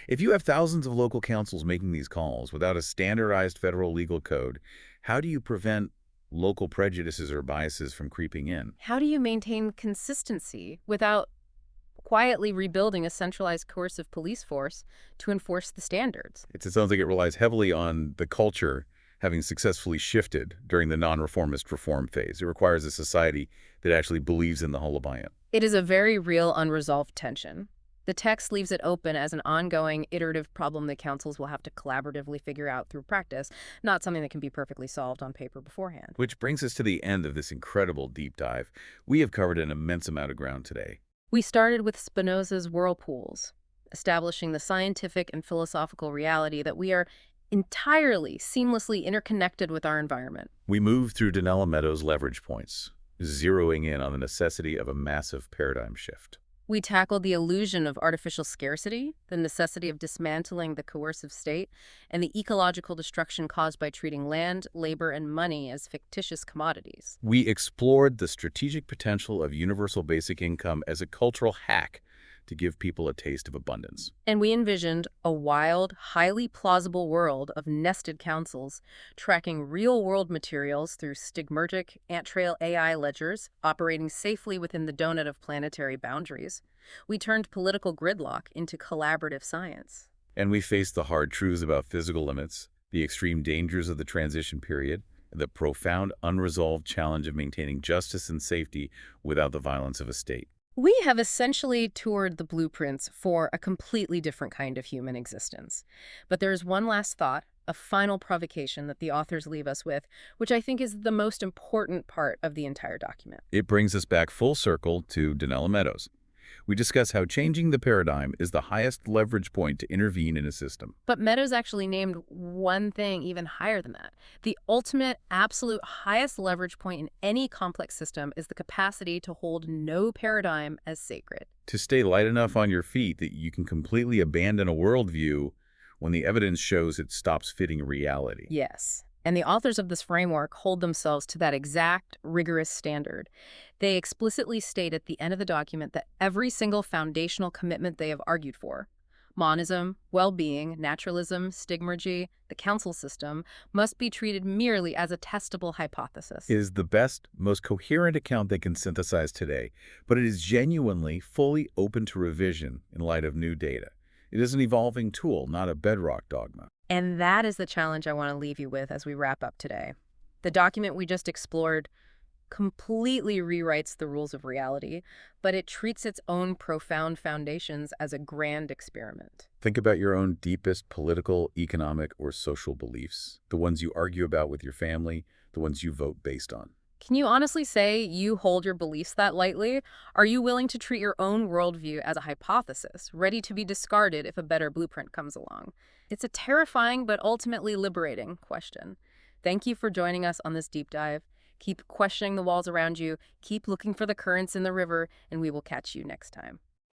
If you have thousands of local councils making these calls without a standardized federal legal code, how do you prevent local prejudices or biases from creeping in? How do you maintain consistency without quietly rebuilding a centralized coercive police force to enforce the standards? It sounds like it relies heavily on the culture having successfully shifted during the non-reformist reform phase. It requires a society that actually believes in the holobiont. It is a very real unresolved tension. The text leaves it open as an ongoing, iterative problem that councils will have to collaboratively figure out through practice, not something that can be perfectly solved on paper beforehand. Which brings us to the end of this incredible deep dive. We have covered an immense amount of ground today. We started with Spinoza's whirlpools, establishing the scientific and philosophical reality that we are entirely, seamlessly interconnected with our environment. We moved through Donella Meadows' leverage points, zeroing in on the necessity of a massive paradigm shift. We tackled the illusion of artificial scarcity, the necessity of dismantling the coercive state, and the ecological destruction caused by treating land, labor, and money as fictitious commodities. We explored the strategic potential of universal basic income as a cultural hack to give people a taste of abundance. And we envisioned a wild, highly plausible world of nested councils, tracking real-world materials through stigmergic ant-trail AI ledgers, operating safely within the donut of planetary boundaries. We turned political gridlock into collaborative science. And we faced the hard truths about physical limits, the extreme dangers of the transition period, and the profound unresolved challenge of maintaining justice and safety without the violence of a state. We have essentially toured the blueprints for a completely different kind of human existence. But there's one last thought, a final provocation that the authors leave us with, which I think is the most important part of the entire document. It brings us back full circle to Donella Meadows. We discuss how changing the paradigm is the highest leverage point to intervene in a system. But Meadows actually named one thing even higher than that. The ultimate, absolute highest leverage point in any complex system is the capacity to hold no paradigm as sacred. To stay light enough on your feet that you can completely abandon a worldview when the evidence shows it stops fitting reality. Yes. And the authors of this framework hold themselves to that exact, rigorous standard. They explicitly state at the end of the document that every single foundational commitment they have argued for, monism, well-being, naturalism, stigmergy, the council system, must be treated merely as a testable hypothesis. It is the best, most coherent account they can synthesize today, but it is genuinely, fully open to revision in light of new data. It is an evolving tool, not a bedrock dogma. And that is the challenge I want to leave you with as we wrap up today. The document we just explored completely rewrites the rules of reality, but it treats its own profound foundations as a grand experiment. Think about your own deepest political, economic, or social beliefs, the ones you argue about with your family, the ones you vote based on. Can you honestly say you hold your beliefs that lightly? Are you willing to treat your own worldview as a hypothesis, ready to be discarded if a better blueprint comes along? It's a terrifying but ultimately liberating question. Thank you for joining us on this deep dive. Keep questioning the walls around you, keep looking for the currents in the river, and we will catch you next time.